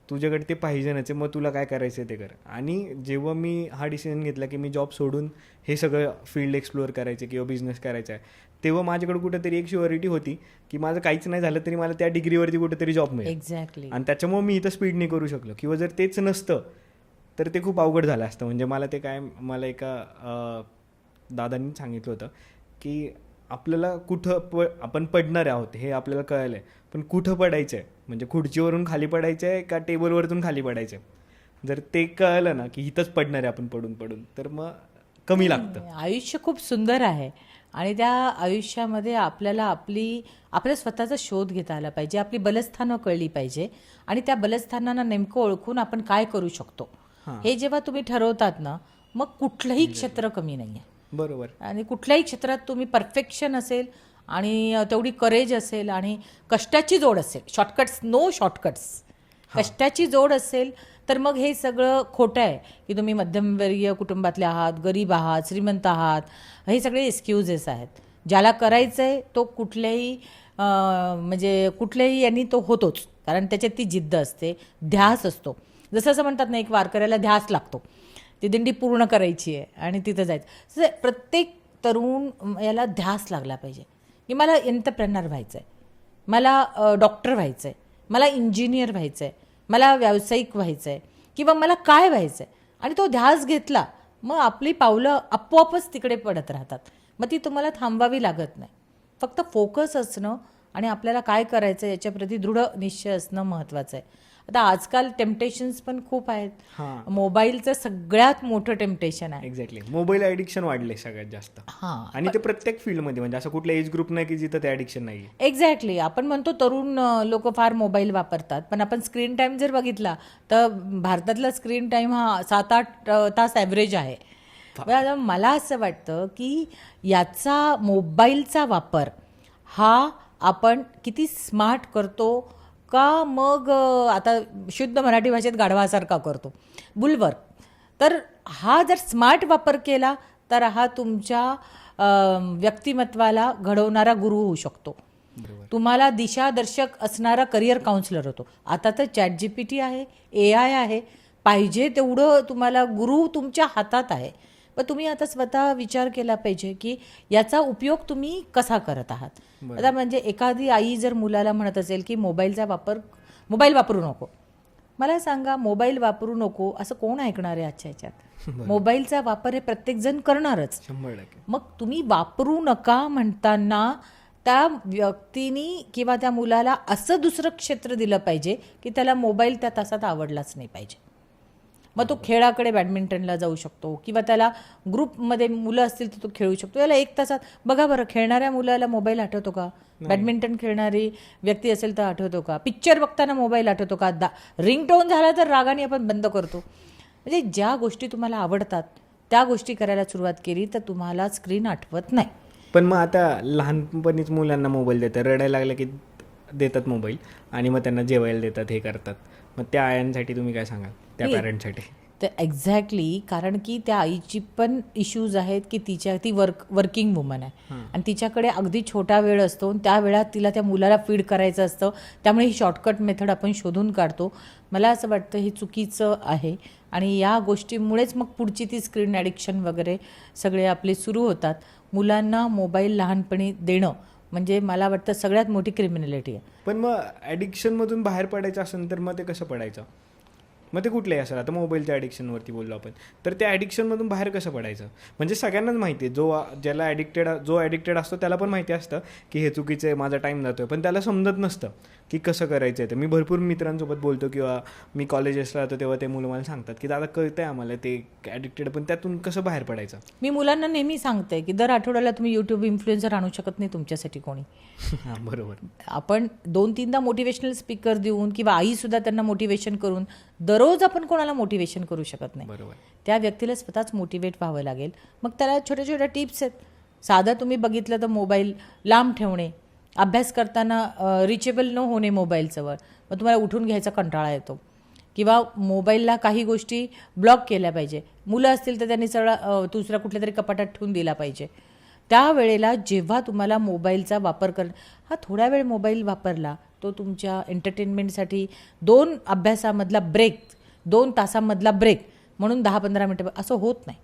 तुझ्याकडे ते पाहिजेच आहे, मग तुला काय करायचं आहे ते कर. आणि जेव्हा मी हा डिसिजन घेतला की मी जॉब सोडून हे सगळं फील्ड एक्सप्लोअर करायचं किंवा बिझनेस करायचा आहे, तेव्हा माझ्याकडे कुठेतरी एक शुअरिटी होती की माझं काहीच नाही झालं तरी मला त्या डिग्रीवरती कुठेतरी जॉब मिळेल. एक्झॅक्टली. आणि त्याच्यामुळे मी इथं स्पीडने करू शकलो. किंवा जर तेच नसतं तर ते खूप अवघड झालं असतं. म्हणजे मला एका दादांनी सांगितलं होतं की आपल्याला आपण पडणार आहोत हे आपल्याला कळलं आहे, पण कुठं पडायचं आहे, म्हणजे खुर्चीवरून खाली पडायचं आहे का टेबलवरतून खाली पडायचं आहे, जर ते कळलं ना की इथंच पडणार आहे आपण पडून पडून, तर मग कमी लागतं. आयुष्य खूप सुंदर आहे आणि त्या आयुष्यामध्ये आपल्याला आपल्या स्वतःचा शोध घेता आला पाहिजे, आपली बलस्थानं कळली पाहिजे आणि त्या बलस्थानांना नेमकं ओळखून आपण काय करू शकतो हे जेव्हा तुम्ही ठरवतात ना, मग कुठलंही क्षेत्र कमी नाही आहे. बरोबर. आणि कुठल्याही क्षेत्रात तुम्ही परफेक्शन असेल आणि तेवढी करेज असेल आणि कष्टाची जोड असेल, नो शॉर्टकट्स, कष्टाची जोड असेल तर मग हे सगळं खोटं आहे की तुम्ही मध्यमवर्गीय कुटुंबातले आहात, गरीब आहात, श्रीमंत आहात, हे सगळे एक्सक्युजेस आहेत. ज्याला करायचं आहे तो कुठल्याही यांनी तो होतोच, कारण त्याच्यात ती जिद्द असते, ध्यास असतो. जसं असं म्हणतात ना, एक वारकऱ्याला ध्यास लागतो, ती दिंडी पूर्ण करायची आहे आणि तिथं जायचं. तसं प्रत्येक तरुण याला ध्यास लागला पाहिजे की मला एंटरप्रेनर व्हायचं आहे, मला डॉक्टर व्हायचं आहे, मला इंजिनियर व्हायचं आहे, मला व्यावसायिक व्हायचं आहे किंवा मला काय व्हायचं आहे. आणि तो ध्यास घेतला मग आपली पावलं आपोआपच तिकडे पडत राहतात. मग ती तुम्हाला थांबवावी लागत नाही. फक्त फोकस असणं आणि आपल्याला काय करायचं याच्याप्रती दृढ निश्चय असणं महत्त्वाचं आहे. आता आजकाल टेम्पटेशन्स पण खूप आहेत. हां मोबाईलचं सगळ्यात मोठं टेम्पटेशन आहे. एक्झॅक्टली. मोबाईल ॲडिक्शन वाढले सगळ्यात जास्त, हां आणि ते प्रत्येक फील्डमध्ये, म्हणजे असं कुठलं एज ग्रुप नाही की जिथं ते ॲडिक्शन नाही. एक्झॅक्टली. आपण म्हणतो तरुण लोक फार मोबाईल वापरतात, पण आपण स्क्रीन टाईम जर बघितला तर भारतातला स्क्रीन टाईम हा 7-8 तास ॲव्हरेज आहे. आता मला असं वाटतं की याचा मोबाईलचा वापर हा आपण किती स्मार्ट करतो का मग आता शुद्ध मराठी भाषेत गाढवासारखा करतो, बुलवर्क. तर हा जर स्मार्ट वापर केला तर हा तुमच्या व्यक्तिमत्वाला घडवणारा गुरु होऊ शकतो, तुम्हाला दिशादर्शक असणारा करिअर काउन्सिलर होतो. आता तर ChatGPT आहे, AI आहे, पाहिजे तेवढं तुम्हाला गुरु तुमच्या हातात आहे. पण तुम्ही आता स्वतः विचार केला पाहिजे की याचा उपयोग तुम्ही कसा करत आहात. आता म्हणजे एखादी आई जर मुलाला म्हणत असेल की मोबाईल वापरू नको, मला सांगा मोबाईल वापरू नको असं कोण ऐकणार आहे आजच्या ह्याच्यात. मोबाईलचा वापर हे प्रत्येकजण करणारच. 100%. मग तुम्ही वापरू नका म्हणताना त्या व्यक्तीनी किंवा त्या मुलाला असं दुसरं क्षेत्र दिलं पाहिजे की त्याला मोबाईल त्या तासात आवडलाच नाही पाहिजे. मग तो खेळाकडे बॅडमिंटनला जाऊ शकतो किंवा त्याला ग्रुपमध्ये मुलं असतील तर तो खेळू शकतो. याला 1 तासात बघा बरं, खेळणाऱ्या मुलाला मोबाईल आठवतो का? बॅडमिंटन खेळणारी व्यक्ती असेल तर आठवतो का? पिक्चर बघताना मोबाईल आठवतो का? रिंगटोन झाला तर रागाने आपण बंद करतो. म्हणजे ज्या गोष्टी तुम्हाला आवडतात त्या गोष्टी करायला सुरुवात केली तर तुम्हाला स्क्रीन आठवत नाही. पण मग आता लहानपणीच मुलांना मोबाईल देतात, रडायला लागलं की देतात मोबाईल, आणि मग त्यांना जेवायला देतात, हे करतात. मग त्या आयांसाठी तुम्ही काय सांगाल, त्या पॅरेंटसाठी? तर एक्झॅक्टली, कारण की त्या आईची पण इश्यूज आहेत की ती वर्किंग वुमन आहे आणि तिच्याकडे अगदी छोटा वेळ असतो आणि त्या वेळात तिला त्या मुलाला फीड करायचं असतं. त्यामुळे ही शॉर्टकट मेथड आपण शोधून काढतो. मला असं वाटतं हे चुकीचं आहे आणि या गोष्टीमुळेच मग पुढची ती स्क्रीन ॲडिक्शन वगैरे सगळे आपले सुरू होतात. मुलांना मोबाईल लहानपणी देणं म्हणजे मला वाटतं सगळ्यात मोठी क्रिमिनॅलिटी आहे. पण मग ॲडिक्शनमधून बाहेर पडायचं असेल तर मग ते कसं पडायचं? मग ते कुठलंही असेल, आता मोबाईलच्या ॲडिक्शनवरती बोललो आपण, तर त्या ॲडिक्शनमधून बाहेर कसं पडायचं? म्हणजे सगळ्यांनाच माहिती आहे, जो ॲडिक्टेड असतो त्याला पण माहिती असतं की हे चुकीचं आहे, माझा टाईम जातो आहे, पण त्याला समजत नसतं की कसं करायचं आहे. तर मी भरपूर मित्रांसोबत बोलतो किंवा मी कॉलेजेसला राहतो तेव्हा ते मुलं मला सांगतात की दादा कळतं आहे आम्हाला ते ॲडिक्टेड, पण त्यातून कसं बाहेर पडायचं? मी मुलांना नेहमी सांगते की दर आठवड्याला तुम्ही यूट्यूब इन्फ्लुएन्सर आणू शकत नाही तुमच्यासाठी कोणी. हां बरोबर. आपण 2-3दा मोटिवेशनल स्पीकर देऊन किंवा आईसुद्धा त्यांना मोटिवेशन करून दररोज आपण कोणाला मोटिवेशन करू शकत नाही. बरोबर. त्या व्यक्तीला स्वतःच मोटिवेट व्हावं लागेल. मग त्याला छोट्या छोट्या टिप्स आहेत. साधा तुम्ही बघितलं तर मोबाईल लांब ठेवणे, अभ्यास करताना रिचेबल न होणे मोबाईलजवळ, मग तुम्हाला उठून घ्यायचा कंटाळा येतो किंवा मोबाईलला काही गोष्टी ब्लॉक केल्या पाहिजे. मुलं असतील तर त्यांनी सगळा दुसऱ्या कुठल्या तरी कपाटात ठेवून दिला पाहिजे. त्यावेळेला जेव्हा तुम्हाला मोबाईलचा वापर हा थोडा वेळ मोबाईल वापरला तो तुमच्या एंटरटेनमेंटसाठी 2 अभ्यासामधला ब्रेक, 2 तासामधला ब्रेक म्हणून 10-15 मिनटं असं होत नाही.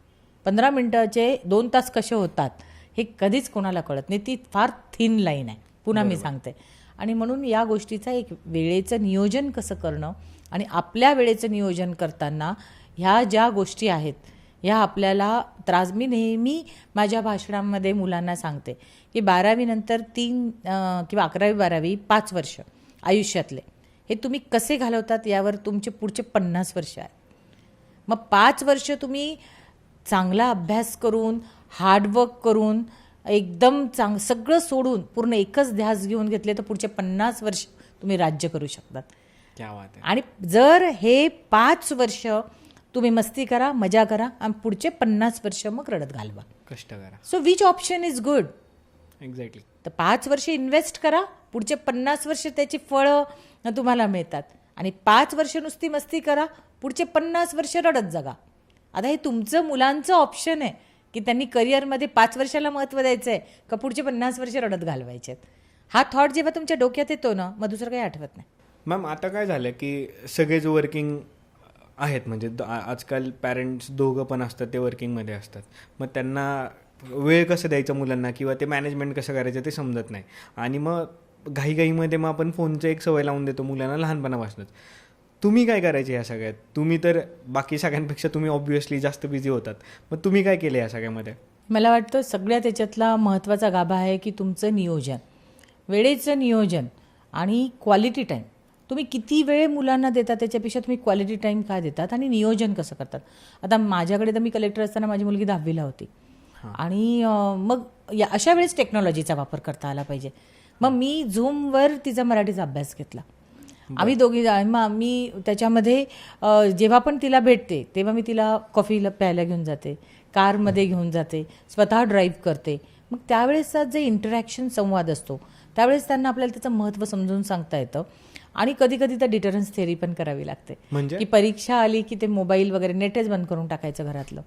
15 मिनटाचे 2 तास कसे होतात हे कधीच कोणाला कळत नाही. ती फार थिन लाईन आहे, पुन्हा मी सांगते. आणि म्हणून या गोष्टीचा एक वेळेचं नियोजन कसं करणं आणि आपल्या वेळेचं नियोजन करताना ह्या ज्या गोष्टी आहेत ह्या आपल्याला मी नेहमी माझ्या भाषणांमध्ये मुलांना सांगते की 12वी नंतर 3 किंवा 11वी-12वी 5 वर्ष आयुष्यातले हे तुम्ही कसे घालवतात यावर तुमचे पुढचे 50 वर्ष आहेत. मग 5 वर्ष तुम्ही चांगला अभ्यास करून, हार्डवर्क करून, एकदम सगळं सोडून पूर्ण एकच ध्यास घेऊन घेतले तर पुढचे 50 वर्ष तुम्ही राज्य करू शकतात. क्या बात आहे. आणि जर हे 5 वर्ष तुम्ही मस्ती करा, मजा करा आणि पुढचे 50 वर्ष मग रडत घालवा, कष्ट करा. So which option is good? Exactly. तर 5 वर्ष इन्व्हेस्ट करा, पुढचे 50 वर्ष त्याची फळं तुम्हाला मिळतात. आणि 5 वर्ष नुसती मस्ती करा, पुढचे 50 वर्ष रडत जगा. आता हे तुमचं मुलांचं ऑप्शन आहे की त्यांनी करिअरमध्ये 5 वर्षाला महत्त्व द्यायचं आहे का पुढचे 50 वर्ष रडत घालवायचे आहेत. हा थॉट जेव्हा तुमच्या डोक्यात येतो ना, मग दुसरं काही आठवत नाही. मॅम आता काय झालं की सगळेच वर्किंग आहेत, म्हणजे आजकाल पॅरेंट्स दोघं पण असतात, ते वर्किंगमध्ये असतात. मग त्यांना वेळ कसं द्यायचा मुलांना किंवा ते मॅनेजमेंट कसं करायचं ते समजत नाही. आणि मग घाईघाईमध्ये मग आपण फोनचं एक सवय लावून देतो मुलांना लहानपणापासूनच. तुम्ही काय करायचे या सगळ्यात? तुम्ही तर बाकी सगळ्यांपेक्षा तुम्ही ऑब्व्हियसली जास्त बिझी होतात, मग तुम्ही काय केलं या सगळ्यामध्ये? मला वाटतं सगळ्यात याच्यातला महत्त्वाचा गाभा आहे की तुमचं नियोजन. वेळेचं नियोजन आणि क्वालिटी टाईम. तुम्ही किती वेळ मुलांना देता त्याच्यापेक्षा तुम्ही क्वालिटी टाईम काय देतात आणि नियोजन कसं करतात. आता माझ्याकडे तर मी कलेक्टर असताना माझी मुलगी 10वीला होती आणि मग अशा वेळेस टेक्नॉलॉजीचा वापर करता आला पाहिजे. मग मी झूमवर तिचा मराठीचा अभ्यास घेतला. आम्ही दोघी मग मी त्याच्यामध्ये जेव्हा पण तिला भेटते तेव्हा मी तिला कॉफीला प्यायला घेऊन जाते, कारमध्ये घेऊन जाते, स्वतः ड्राईव्ह करते. मग त्यावेळेसचा जे इंटरॅक्शन संवाद असतो त्यावेळेस त्यांना आपल्याला त्याचं महत्त्व समजून सांगता येतं. आणि कधी कधी तर डिटरन्स थेअरी पण करावी लागते. म्हणजे की परीक्षा आली की ते मोबाईल वगैरे नेटच बंद करून टाकायचं, घरातलं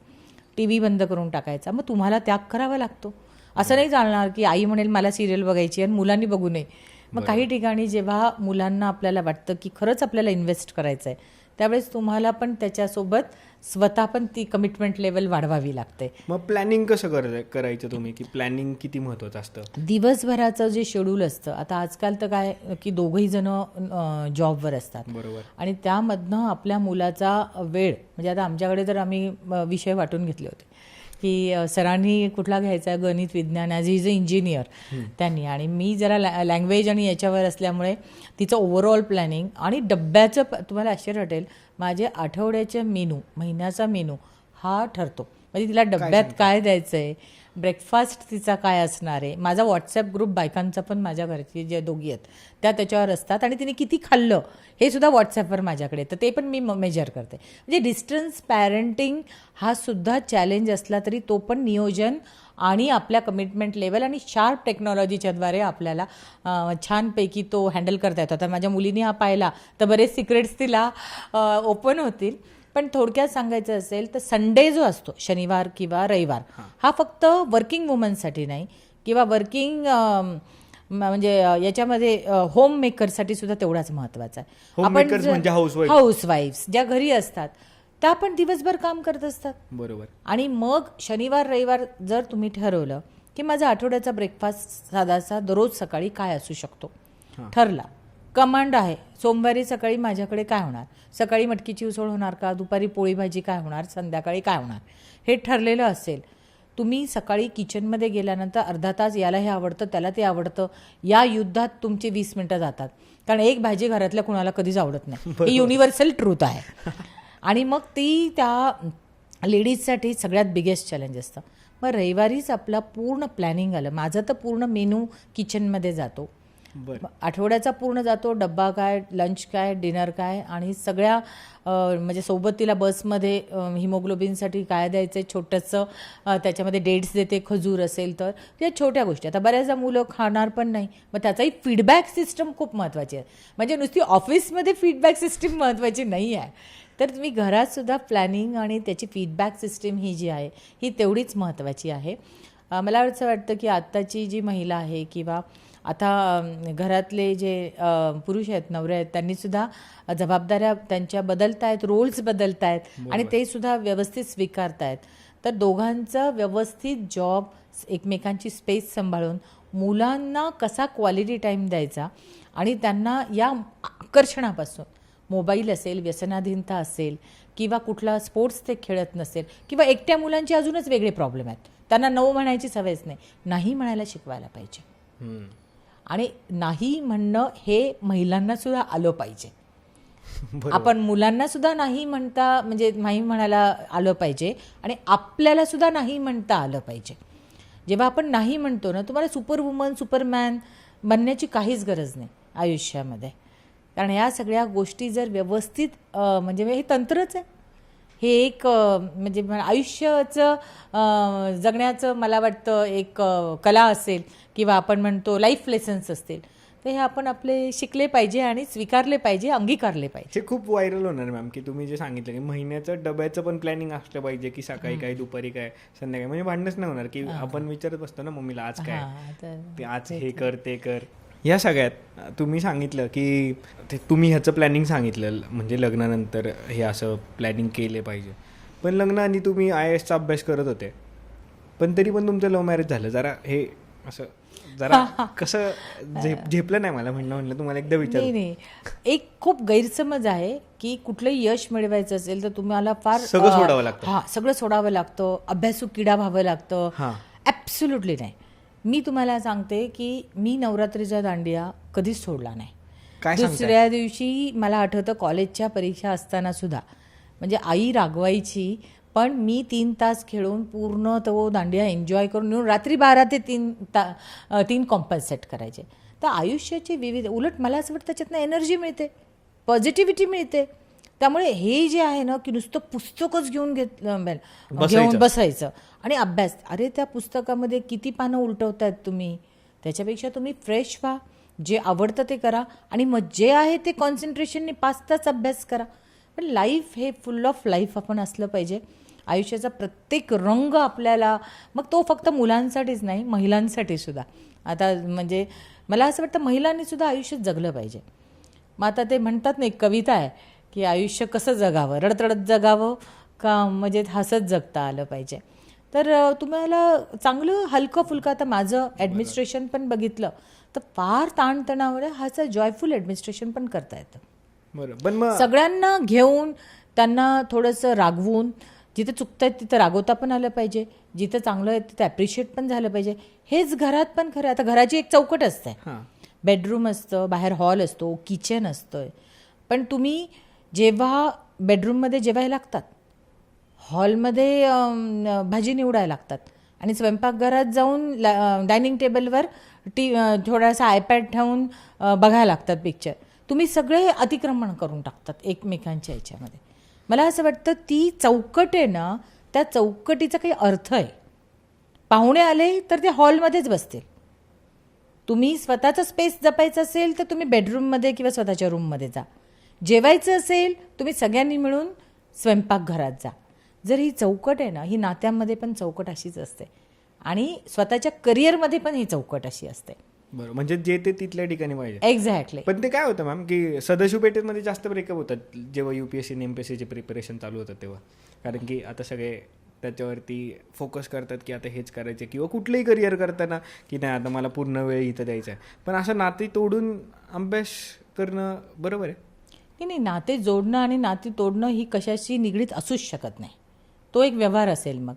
TV बंद करून टाकायचा. मग तुम्हाला त्याग करावा लागतो. असं नाही चालणार की आई म्हणेल मला सिरियल बघायची आणि मुलांनी बघू नये. मग काही ठिकाणी जेव्हा मुलांना आपल्याला वाटतं की खरंच आपल्याला इन्व्हेस्ट करायचं आहे त्यावेळेस तुम्हाला पण त्याच्यासोबत स्वतः पण ती कमिटमेंट लेवल वाढवावी लागते. मग प्लॅनिंग कसं करायचं तुम्ही, की प्लॅनिंग किती महत्त्वाचं असतं? दिवसभराचं जे शेड्यूल असतं, आता आजकाल तर काय की दोघंही जण जॉबवर असतात. बरोबर. आणि त्यामधनं आपल्या मुलाचा वेळ म्हणजे आता आमच्याकडे तर आम्ही विषय वाटून घेतले होते की सरांनी कुठला घ्यायचा, गणित, विज्ञान, ॲज इज अ इंजिनियर त्यांनी, आणि मी जरा लँग्वेज आणि याच्यावर असल्यामुळे तिचं ओव्हरऑल प्लॅनिंग आणि डब्याचं तुम्हाला आश्चर्य वाटेल माझे आठवड्याचे मेनू, महिन्याचा मेनू हा ठरतो. म्हणजे तिला डब्यात काय द्यायचं आहे, ब्रेकफास्ट तिचा काय असणार आहे. माझा व्हॉट्सॲप ग्रुप बायकांचा पण माझ्या घरचे जे दोघी आहेत त्या त्याच्यावर असतात आणि तिने किती खाल्लं हे सुद्धा व्हॉट्सॲपवर माझ्याकडे, तर ते पण मी मेजर करते. म्हणजे डिस्टन्स पॅरेंटिंग हा सुद्धा चॅलेंज असला तरी तो पण नियोजन आणि आपल्या कमिटमेंट लेवल आणि शार्प टेक्नॉलॉजीच्याद्वारे आपल्याला छानपैकी तो हँडल करता येतो. आता माझ्या मुलीने हा पाहिला तर बरेच सिक्रेट्स तिला ओपन होतील. पण थोडक्यात सांगायचं असेल तर संडे जो असतो, शनिवार किंवा रविवार, हा फक्त वर्किंग वुमनसाठी नाही किंवा वर्किंग म्हणजे याच्यामध्ये होम मेकरसाठी सुद्धा तेवढाच महत्त्वाचा आहे. म्हणजे हाऊसवाईफ्स ज्या घरी असतात त्या पण दिवसभर काम करत असतात. बरोबर. आणि मग शनिवार रविवार जर तुम्ही ठरवलं की माझा आठवड्याचा ब्रेकफास्ट साधासा दररोज सकाळी काय असू शकतो, ठरला, कमांड आहे. सोमवारी सकाळी माझ्याकडे काय होणार, सकाळी मटकीची उसळ होणार का, दुपारी पोळी भाजी काय होणार, संध्याकाळी काय होणार, हे ठरलेलं असेल. तुम्ही सकाळी किचनमध्ये गेल्यानंतर अर्धा तास याला हे आवडतं त्याला ते आवडतं या युद्धात तुमची 20 मिनटं जातात. कारण एक भाजी घरातल्या कुणाला कधीच आवडत नाही, ही युनिव्हर्सल ट्रूथ आहे. आणि मग ती त्या लेडीजसाठी सगळ्यात बिगेस्ट चॅलेंज असतं. मग रविवारीच आपला पूर्ण प्लॅनिंग आलं. माझं तर पूर्ण मेनू किचनमध्ये जातो, आठवड्याचा पूर्ण जातो. डब्बा काय, लंच काय, डिनर काय, आणि सगळ्या म्हणजे सोबत तिला बसमध्ये हिमोग्लोबिनसाठी काय द्यायचं आहे छोटंसं, त्याच्यामध्ये डेट्स देते, खजूर असेल तर, या छोट्या गोष्टी. आता बऱ्याचदा मुलं खाणार पण नाही, मग त्याचाही फीडबॅक सिस्टम खूप महत्त्वाची आहे. म्हणजे नुसती ऑफिसमध्ये फीडबॅक सिस्टीम महत्त्वाची नाही आहे, तर तुम्ही घरातसुद्धा प्लॅनिंग आणि त्याची फीडबॅक सिस्टीम ही जी आहे ही तेवढीच महत्त्वाची आहे. मला असं वाटतं की आत्ताची जी महिला आहे किंवा आता घरातले जे पुरुष आहेत, नवरे आहेत, त्यांनीसुद्धा जबाबदाऱ्या त्यांच्या बदलत आहेत, रोल्स बदलत आहेत आणि ते सुद्धा व्यवस्थित स्वीकारत आहेत. तर दोघांचं व्यवस्थित जॉब, एकमेकांची स्पेस सांभाळून मुलांना कसा क्वालिटी टाईम द्यायचा आणि त्यांना या आकर्षणापासून, मोबाईल असेल, व्यसनाधीनता असेल किंवा कुठला स्पोर्ट्स ते खेळत नसेल किंवा एकट्या मुलांचे अजूनच वेगळे प्रॉब्लेम आहेत, त्यांना नो म्हणायची सवयच नाही, नाही म्हणायला शिकवायला पाहिजे. आणि नाही म्हणणं हे महिलांना सुद्धा आलं पाहिजे. आपण मुलांना सुद्धा नाही म्हणता म्हणजे नाही म्हणायला आलं पाहिजे आणि आपल्याला सुद्धा नाही म्हणता आलं पाहिजे. जेव्हा आपण नाही म्हणतो ना, तुम्हाला सुपरवुमन, सुपरमॅन बनण्याची काहीच गरज नाही आयुष्यामध्ये. कारण या सगळ्या गोष्टी जर व्यवस्थित म्हणजे हे तंत्रच आहे, हे एक म्हणजे आयुष्याचं जगण्याचं मला वाटतं एक कला असेल किंवा आपण म्हणतो लाईफ लेसन्स असतील, तर हे आपण आपले शिकले पाहिजे आणि स्वीकारले पाहिजे, अंगीकारले पाहिजे. हे खूप व्हायरल होणार मॅम, की तुम्ही जे सांगितलं की महिन्याचं डब्याचं पण प्लॅनिंग असलं पाहिजे, की सकाळी काय, दुपारी काय, संध्याकाळी, म्हणजे भांडणच नाही होणार की आपण विचारत बसतो ना मम्मीला आज काय, आज हे कर ते कर. या सगळ्यात तुम्ही सांगितलं की तुम्ही ह्याचं प्लॅनिंग सांगितलं म्हणजे लग्नानंतर हे असं प्लॅनिंग केले पाहिजे, पण लग्नाआधी तुम्ही IASचा अभ्यास करत होते, पण तरी पण तुमचं लव्ह मॅरेज झालं. जरा हे असं जरा कसं झेपलं नाही मला, म्हणलं तुम्हाला एकदा विचार. नाही, एक खूप गैरसमज आहे की कुठलंही यश मिळवायचं असेल तर तुम्हाला फार सगळं सोडावं लागतं. सगळं सोडावं लागतं, अभ्यासू किडा व्हावं लागतं. ॲब्सोल्युटली नाही. मी तुम्हाला सांगते की मी नवरात्रीचा दांडिया कधीच सोडला नाही. काय सांगताय? दुसऱ्या दिवशी मला आठवतं कॉलेजच्या परीक्षा असताना सुद्धा म्हणजे आई रागवायची, पण मी 3 तास खेळून पूर्ण तो दांडिया एन्जॉय करून येऊन रात्री 12 ते 3 कॉम्पन्सेट करायचे. तर आयुष्याची विविध, उलट मला असं वाटतं त्याच्यातनं एनर्जी मिळते, पॉझिटिव्हिटी मिळते. त्यामुळे हे जे आहे ना की नुसतं पुस्तकच घेऊन घेऊन बसायचं आणि अभ्यास, अरे त्या पुस्तकामध्ये किती पानं उलटवतायत तुम्ही, त्याच्यापेक्षा तुम्ही फ्रेश व्हा, जे आवडतं ते करा आणि मग जे आहे ते कॉन्सन्ट्रेशनने 5 तास अभ्यास करा. पण लाईफ हे फुल ऑफ लाईफ आपण असलं पाहिजे. आयुष्याचा प्रत्येक रंग आपल्याला, मग तो फक्त मुलांसाठीच नाही, महिलांसाठी सुद्धा. आता म्हणजे मला असं वाटतं महिलांनी सुद्धा आयुष्य जगलं पाहिजे. मग आता ते म्हणतात ना, एक कविता आहे की आयुष्य कसं जगावं, रडतडत जगावं का म्हणजे हसत जगता आलं पाहिजे. तर तुम्हाला चांगलं हलकं फुलकं, आता माझं ॲडमिनिस्ट्रेशन पण बघितलं तर फार ताणतणावर ह्याचं जॉयफुल ॲडमिनिस्ट्रेशन पण करता येतं. बरं, पण मग सगळ्यांना घेऊन त्यांना थोडंसं रागवून, जिथं चुकतं आहे तिथं रागवता पण आलं पाहिजे, जिथं चांगलं आहे तिथं ॲप्रिशिएट पण झालं पाहिजे. हेच घरात पण खरं. आता घराची एक चौकट असते, हां, बेडरूम असतं, बाहेर हॉल असतो, किचन असतं, पण तुम्ही जेव्हा बेडरूममध्ये जेवायला लागतात, हॉलमध्ये भाजी निवडायला लागतात आणि स्वयंपाकघरात जाऊन डायनिंग टेबलवर थोडासा आयपॅड ठेवून बघायला लागतात पिक्चर. तुम्ही सगळे अतिक्रमण करून टाकतात एकमेकांच्या याच्यामध्ये. मला असं वाटतं ती चौकट आहे ना, त्या चौकटीचा काही अर्थ आहे. पाहुणे आले तर ते हॉलमध्येच बसतील. तुम्ही स्वतःचा स्पेस जपायचं असेल तर तुम्ही बेडरूममध्ये किंवा स्वतःच्या रूममध्ये जा. जेवायचं असेल तुम्ही सगळ्यांनी मिळून स्वयंपाकघरात जा. जर ही चौकट आहे ना, ही नात्यामध्ये पण चौकट अशीच असते आणि स्वतःच्या करिअरमध्ये पण ही चौकट अशी असते. बरं, म्हणजे जे ते तिथल्या ठिकाणी पाहिजे. एक्झॅक्टली. पण ते काय होतं मॅम की सदाशिव पेठेमध्ये जास्त ब्रेकअप होतात जेव्हा UPSC आणि MPSCचे प्रिपरेशन चालू होतं तेव्हा. कारण की आता सगळे त्याच्यावरती फोकस करतात की आता हेच करायचे, किंवा कुठलंही करिअर करताना की नाही आता मला पूर्ण वेळ इथं द्यायचा आहे. पण असं नाती तोडून अभ्यास करणं बरोबर आहे? नाही, नाते जोडणं आणि नाती तोडणं ही कशाशी निगडीत असूच शकत नाही. तो एक व्यवहार असेल. मग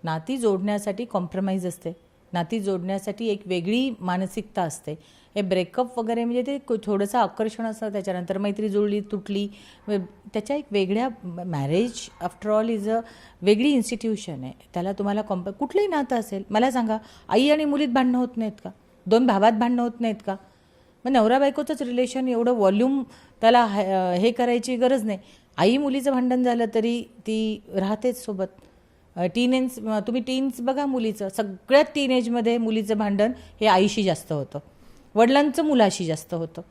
नाती जोडण्यासाठी कॉम्प्रोमाइज असते, नाती जोडण्यासाठी एक वेगळी मानसिकता असते. हे ब्रेकअप वगैरे म्हणजे ते थोडंसं आकर्षण असतं, त्याच्यानंतर मैत्री जुळली तुटली, त्याच्या एक वेगळ्या, marriage after all is a वेगळी इन्स्टिट्यूशन आहे. त्याला तुम्हाला कुठलंही नातं असेल, मला सांगा, आई आणि मुलीत भांडणं होत नाहीत का? 2 भावात भांडणं होत नाहीत का? मग नवरा बायकोचंच रिलेशन एवढं व्हॉल्यूम त्याला हे करायची गरज नाही. आई मुलीचं भांडण झालं तरी ती राहतेच सोबत. तुम्ही टीन्स बघा मुलीचं, सगळ्यात टीनेजमध्ये मुलीचं भांडण हे आईशी जास्त होतं, वडिलांचं मुलाशी जास्त होतं,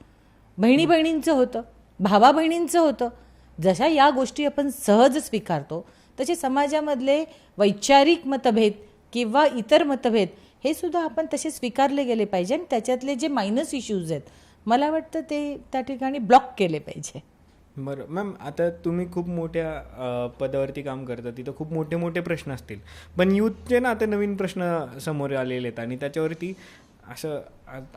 बहिणी बहिणींचं होतं, भावा बहिणींचं होतं. जशा या गोष्टी आपण सहज स्वीकारतो तसे समाजामधले वैचारिक मतभेद किंवा इतर मतभेद हे सुद्धा आपण तसे स्वीकारले गेले पाहिजे आणि त्याच्यातले जे मायनस इश्यूज आहेत मला वाटतं ते त्या ठिकाणी ब्लॉक केले पाहिजे. बरं मॅम, आता तुम्ही खूप मोठ्या पदावरती काम करता, तिथं खूप मोठे मोठे प्रश्न असतील, पण यूथचे ना आता नवीन प्रश्न समोर आलेले आहेत आणि त्याच्यावरती असं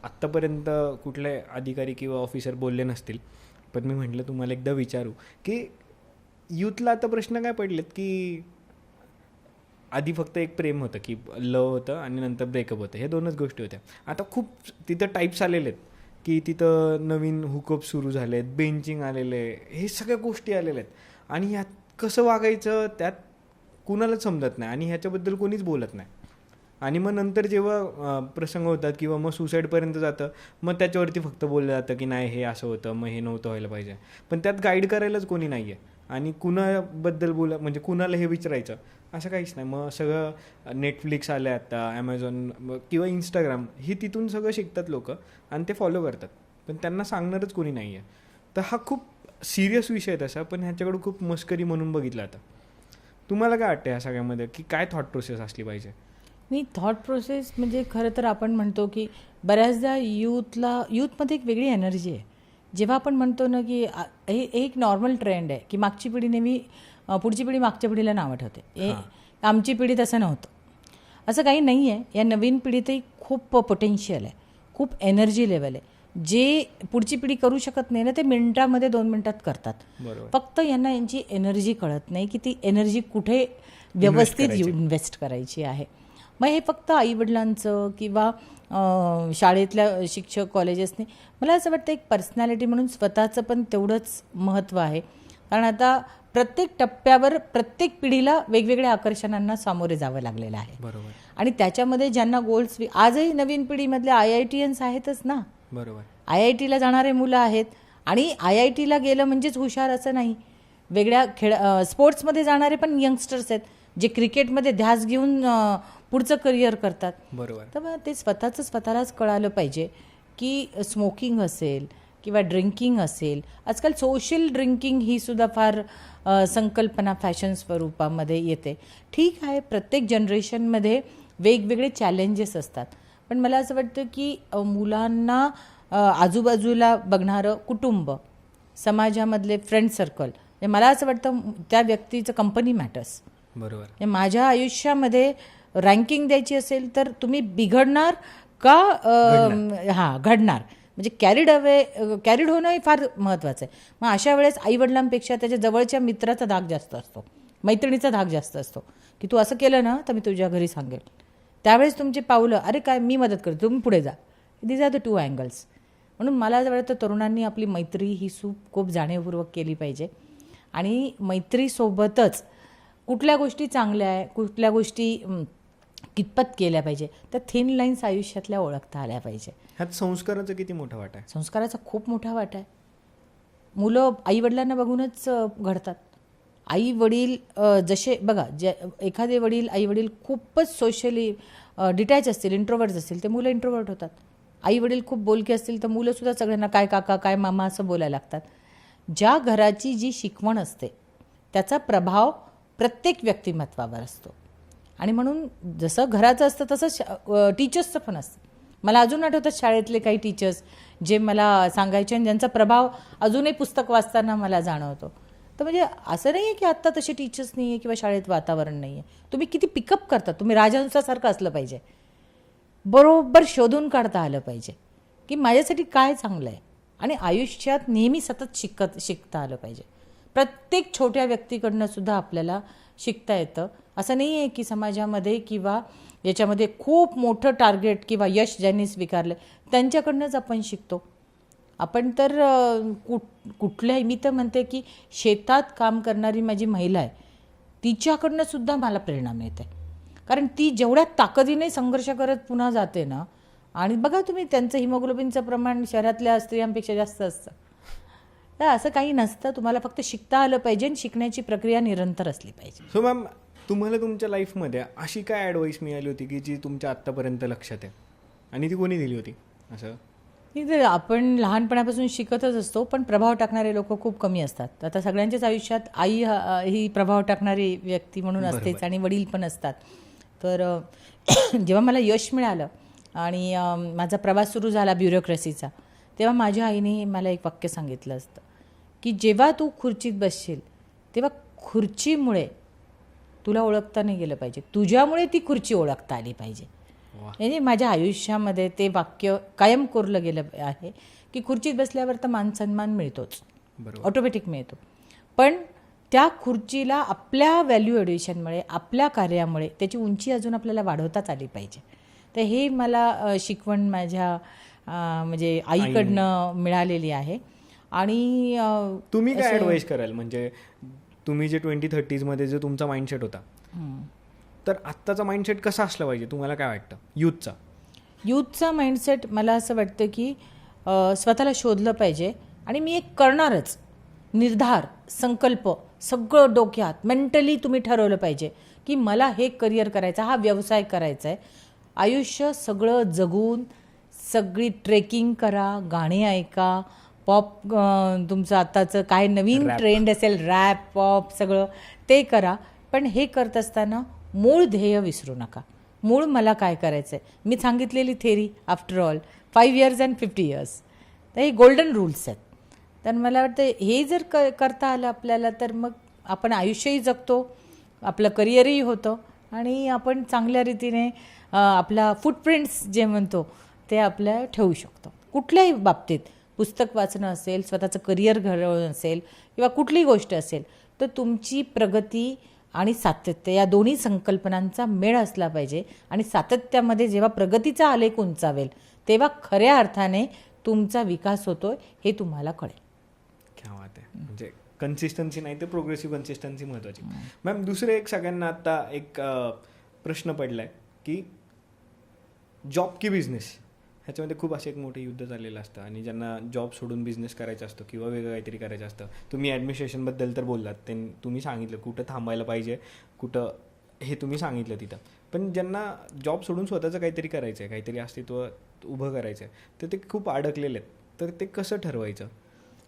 आत्तापर्यंत कुठले अधिकारी किंवा ऑफिसर बोलले नसतील. पण मी म्हटलं तुम्हाला एकदा विचारू की यूथला आता प्रश्न काय पडलेत की आधी फक्त एक प्रेम होतं की लव होतं आणि नंतर ब्रेकअप होतं, हे 2च गोष्टी होत्या. आता खूप तिथं टाईप्स आलेले आहेत की तिथं नवीन हुकअप सुरू झाले आहेत, बेंचिंग आलेलं आहे, हे सगळ्या गोष्टी आलेल्या आहेत आणि ह्यात कसं वागायचं त्यात कुणालाच समजत नाही आणि ह्याच्याबद्दल कोणीच बोलत नाही. आणि मग नंतर जेव्हा प्रसंग होतात किंवा मग सुसाईडपर्यंत जातं, मग त्याच्यावरती फक्त बोललं जातं की नाही हे असं होतं, मग हे नव्हतं व्हायला पाहिजे. पण त्यात गाईड करायलाच कोणी नाही आहे आणि कुणाबद्दल म्हणजे कुणाला हे विचारायचं असं काहीच नाही. मग सगळं नेटफ्लिक्स आलं आहे आता, ॲमेझॉन किंवा इंस्टाग्राम, ही तिथून सगळं शिकतात लोक आणि ते फॉलो करतात, पण त्यांना सांगणारच कोणी नाही आहे. तर हा खूप सिरियस विषय आहे तसा, पण ह्याच्याकडं खूप मस्करी म्हणून बघितलं आता. तुम्हाला काय वाटतं ह्या सगळ्यामध्ये की काय थॉट प्रोसेस असली पाहिजे? मी थॉट प्रोसेस म्हणजे खरं तर आपण म्हणतो की बऱ्याचदा यूथमध्ये एक वेगळी एनर्जी आहे. जेव्हा आपण म्हणतो ना की हे एक नॉर्मल ट्रेंड आहे की मागची पिढी नेहमी पुढची पिढी मागच्या पिढीला नावं ठेवते, आमची पिढी तसं नव्हतं. असं काही नाही आहे. या नवीन पिढीतही खूप पोटेन्शियल आहे, खूप एनर्जी लेवल आहे. जे पुढची पिढी करू शकत नाही ना ते मिनिटामध्ये 2 मिनिटात करतात. फक्त यांना यांची एनर्जी कळत नाही की ती एनर्जी कुठे व्यवस्थित इन्व्हेस्ट करायची आहे. मग हे फक्त आईवडिलांचं किंवा शाळेतल्या शिक्षक कॉलेजेसने, मला असं वाटतं एक पर्सनॅलिटी म्हणून स्वतःचं पण तेवढंच महत्त्व आहे. कारण आता प्रत्येक टप्प्यावर प्रत्येक पिढीला वेगवेगळ्या आकर्षणांना सामोरे जावं लागलेलं आहे. बरोबर. आणि त्याच्यामध्ये ज्यांना गोल्स, आजही नवीन पिढीमधले IITians आहेतच ना. बरोबर. IITला जाणारे मुलं आहेत आणि IITला गेलं म्हणजेच हुशार असं नाही. वेगळ्या स्पोर्ट्समध्ये जाणारे पण यंगस्टर्स आहेत जे क्रिकेटमध्ये ध्यास घेऊन पुढचं करिअर करतात. बरोबर. तर मग ते स्वतःलाच कळालं पाहिजे की स्मोकिंग असेल किंवा ड्रिंकिंग असेल, आजकाल सोशल ड्रिंकिंग ही सुद्धा फार संकल्पना फॅशन स्वरूपामध्ये येते. ठीक आहे, प्रत्येक जनरेशनमध्ये वेगवेगळे चॅलेंजेस असतात, पण मला असं वाटतं की मुलांना आजूबाजूला बघणारं कुटुंब, समाजामधले फ्रेंड सर्कल, मला असं वाटतं त्या व्यक्तीचं कंपनी मॅटर्स. बरोबर. माझ्या आयुष्यामध्ये रँकिंग द्यायची असेल तर तुम्ही बिघडणार का घडणार, म्हणजे कॅरिड होणं हे फार महत्त्वाचं आहे. मग अशा वेळेस आईवडिलांपेक्षा त्याच्या जवळच्या मित्राचा धाक जास्त असतो, मैत्रिणीचा धाक जास्त असतो की तू असं केलं ना तर मी तुझ्या घरी सांगेल. त्यावेळेस तुमची पावलं, अरे काय मी मदत करतो तुम्ही पुढे जा. These are the 2 angles. म्हणून मला असं वाटतं तरुणांनी आपली मैत्री ही खूप जाणीवपूर्वक केली पाहिजे. आणि मैत्रीसोबतच कुठल्या गोष्टी चांगल्या आहे, कुठल्या गोष्टी कितपत केल्या पाहिजे, त्या थिन लाईन्स आयुष्यातल्या ओळखता आल्या पाहिजे. ह्यात संस्काराचा किती मोठा वाटा आहे? संस्काराचा खूप मोठा वाटा आहे. मुलं आईवडिलांना बघूनच घडतात. आई वडील जसे बघा, एखादे आईवडील खूपच सोशली डिटॅच असतील, इंट्रोवर्ट्स असतील, ते मुलं इंट्रोवर्ट होतात. आई वडील खूप बोलके असतील तर मुलंसुद्धा सगळ्यांना काय काका काय मामा असं बोलायला लागतात. ज्या घराची जी शिकवण असते त्याचा प्रभाव प्रत्येक व्यक्तिमत्वावर असतो. आणि म्हणून जसं घराचं असतं तसं टीचर्सचं पण असतं. मला अजून आठवतात शाळेतले काही टीचर्स जे मला सांगायचे आणि ज्यांचा प्रभाव अजूनही पुस्तक वाचताना मला जाणवतो. तर म्हणजे असं नाही आहे की आत्ता तसे टीचर्स नाही आहे किंवा शाळेत वातावरण नाही आहे. तुम्ही किती पिकअप करता, तुम्ही राजहंसासारखं असलं पाहिजे, बरोबर शोधून काढता आलं पाहिजे की माझ्यासाठी काय चांगलं आहे. आणि आयुष्यात नेहमी सतत शिकता आलं पाहिजे. प्रत्येक छोट्या व्यक्तीकडनं सुद्धा आपल्याला शिकता येतं. असं नाही आहे की समाजामध्ये किंवा याच्यामध्ये खूप मोठं टार्गेट किंवा यश ज्यांनी स्वीकारलं त्यांच्याकडनंच आपण शिकतो. आपण तर कुठल्याही, मी तर म्हणते की शेतात काम करणारी माझी महिला आहे तिच्याकडनं सुद्धा मला प्रेरणा मिळते. कारण ती जेवढ्या ताकदीने संघर्ष करत पुन्हा जाते ना, आणि बघा तुम्ही त्यांचं हिमोग्लोबिनचं प्रमाण शहरातल्या स्त्रियांपेक्षा जास्त असतं. तर असं काही नसतं, तुम्हाला फक्त शिकता आलं पाहिजे आणि शिकण्याची प्रक्रिया निरंतर असली पाहिजे. सो मॅम, तुम्हाला तुमच्या लाईफमध्ये अशी काय ॲडवाईस मिळाली होती की जी तुमच्या आत्तापर्यंत लक्षात आहे, आणि ती कोणी दिली होती? असं तर आपण लहानपणापासून शिकतच असतो, पण प्रभाव टाकणारे लोक खूप कमी असतात. आता सगळ्यांच्याच आयुष्यात आई ही प्रभाव टाकणारी व्यक्ती म्हणून असतेच आणि वडील पण असतात. तर जेव्हा मला यश मिळालं आणि माझा प्रवास सुरू झाला ब्युरोक्रेसीचा, तेव्हा माझ्या आईने मला एक वाक्य सांगितलं असतं की जेव्हा तू खुर्चीत बसशील तेव्हा खुर्चीमुळे तुला ओळखता नाही गेलं पाहिजे, तुझ्यामुळे ती खुर्ची ओळखता आली पाहिजे. म्हणजे माझ्या आयुष्यामध्ये ते वाक्य कायम कोरलं गेलं आहे की खुर्चीत बसल्यावर तर मानसन्मान मिळतोच, ऑटोमॅटिक मिळतो, पण त्या खुर्चीला आपल्या व्हॅल्यू ॲडिशनमुळे, आपल्या कार्यामुळे त्याची उंची अजून आपल्याला वाढवताच आली पाहिजे. तर हे मला शिकवण माझ्या म्हणजे आईकडनं मिळालेली आहे. आणि तुम्ही काय ॲडवाईस कराल, म्हणजे तुम्ही जे 2030मध्ये जो तुमचा माइंडसेट होता, तर आत्ताचा माइंडसेट कसा असला पाहिजे तुम्हाला काय वाटतं? यूथचा माइंडसेट मला असं वाटतं की स्वतःला शोधलं पाहिजे. आणि मी एक करणारच, निर्धार, संकल्प सगळं डोक्यात मेंटली तुम्ही ठरवलं पाहिजे की मला हे करिअर करायचं, हा व्यवसाय करायचा आहे. आयुष्य सगळं जगून, सगळी ट्रेकिंग करा, गाणी ऐका, पॉप, तुमचं आत्ताचं काय नवीन ट्रेंड असेल, रॅप, पॉप, सगळं ते करा. पण हे करत असताना मूळ ध्येय विसरू नका. मूळ मला काय करायचं आहे, मी सांगितलेली theory after all 5 years and 50 years, तर हे गोल्डन रूल्स आहेत. तर मला वाटतं हे जर करता आलं आपल्याला तर मग आपण आयुष्यही जगतो, आपलं करिअरही होतं आणि आपण चांगल्या रीतीने आपला फुटप्रिंट्स जे म्हणतो ते आपल्या ठेवू शकतो. कुठल्याही बाबतीत, पुस्तक वाचणं असेल, स्वतःचं करिअर घडवणं असेल किंवा कुठलीही गोष्ट असेल, तर तुमची प्रगती आणि सातत्य या दोन्ही संकल्पनांचा मेळ असला पाहिजे. आणि सातत्यामध्ये जेव्हा प्रगतीचा आलेख उंचावेल तेव्हा खऱ्या अर्थाने तुमचा विकास होतोय हे तुम्हाला कळेल. क्या बात आहे. म्हणजे कन्सिस्टन्सी नाही तर प्रोग्रेसिव्ह कन्सिस्टन्सी महत्त्वाची. मॅम दुसरे एक सगळ्यांना आता एक प्रश्न पडलाय की जॉब की बिझनेस, ह्याच्यामध्ये खूप असं एक मोठं युद्ध चाललेलं असतं आणि ज्यांना जॉब सोडून बिझनेस करायचा असतो किंवा वेगळं काहीतरी करायचं असतं. तुम्ही ॲडमिनिस्ट्रेशनबद्दल तर बोललात, ते तुम्ही सांगितलं कुठं थांबायला पाहिजे, कुठं हे तुम्ही सांगितलं तिथं. पण ज्यांना जॉब सोडून स्वतःचं काहीतरी करायचं आहे, काहीतरी अस्तित्व उभं करायचं आहे, तर ते खूप अडकलेले आहेत. तर ते कसं ठरवायचं?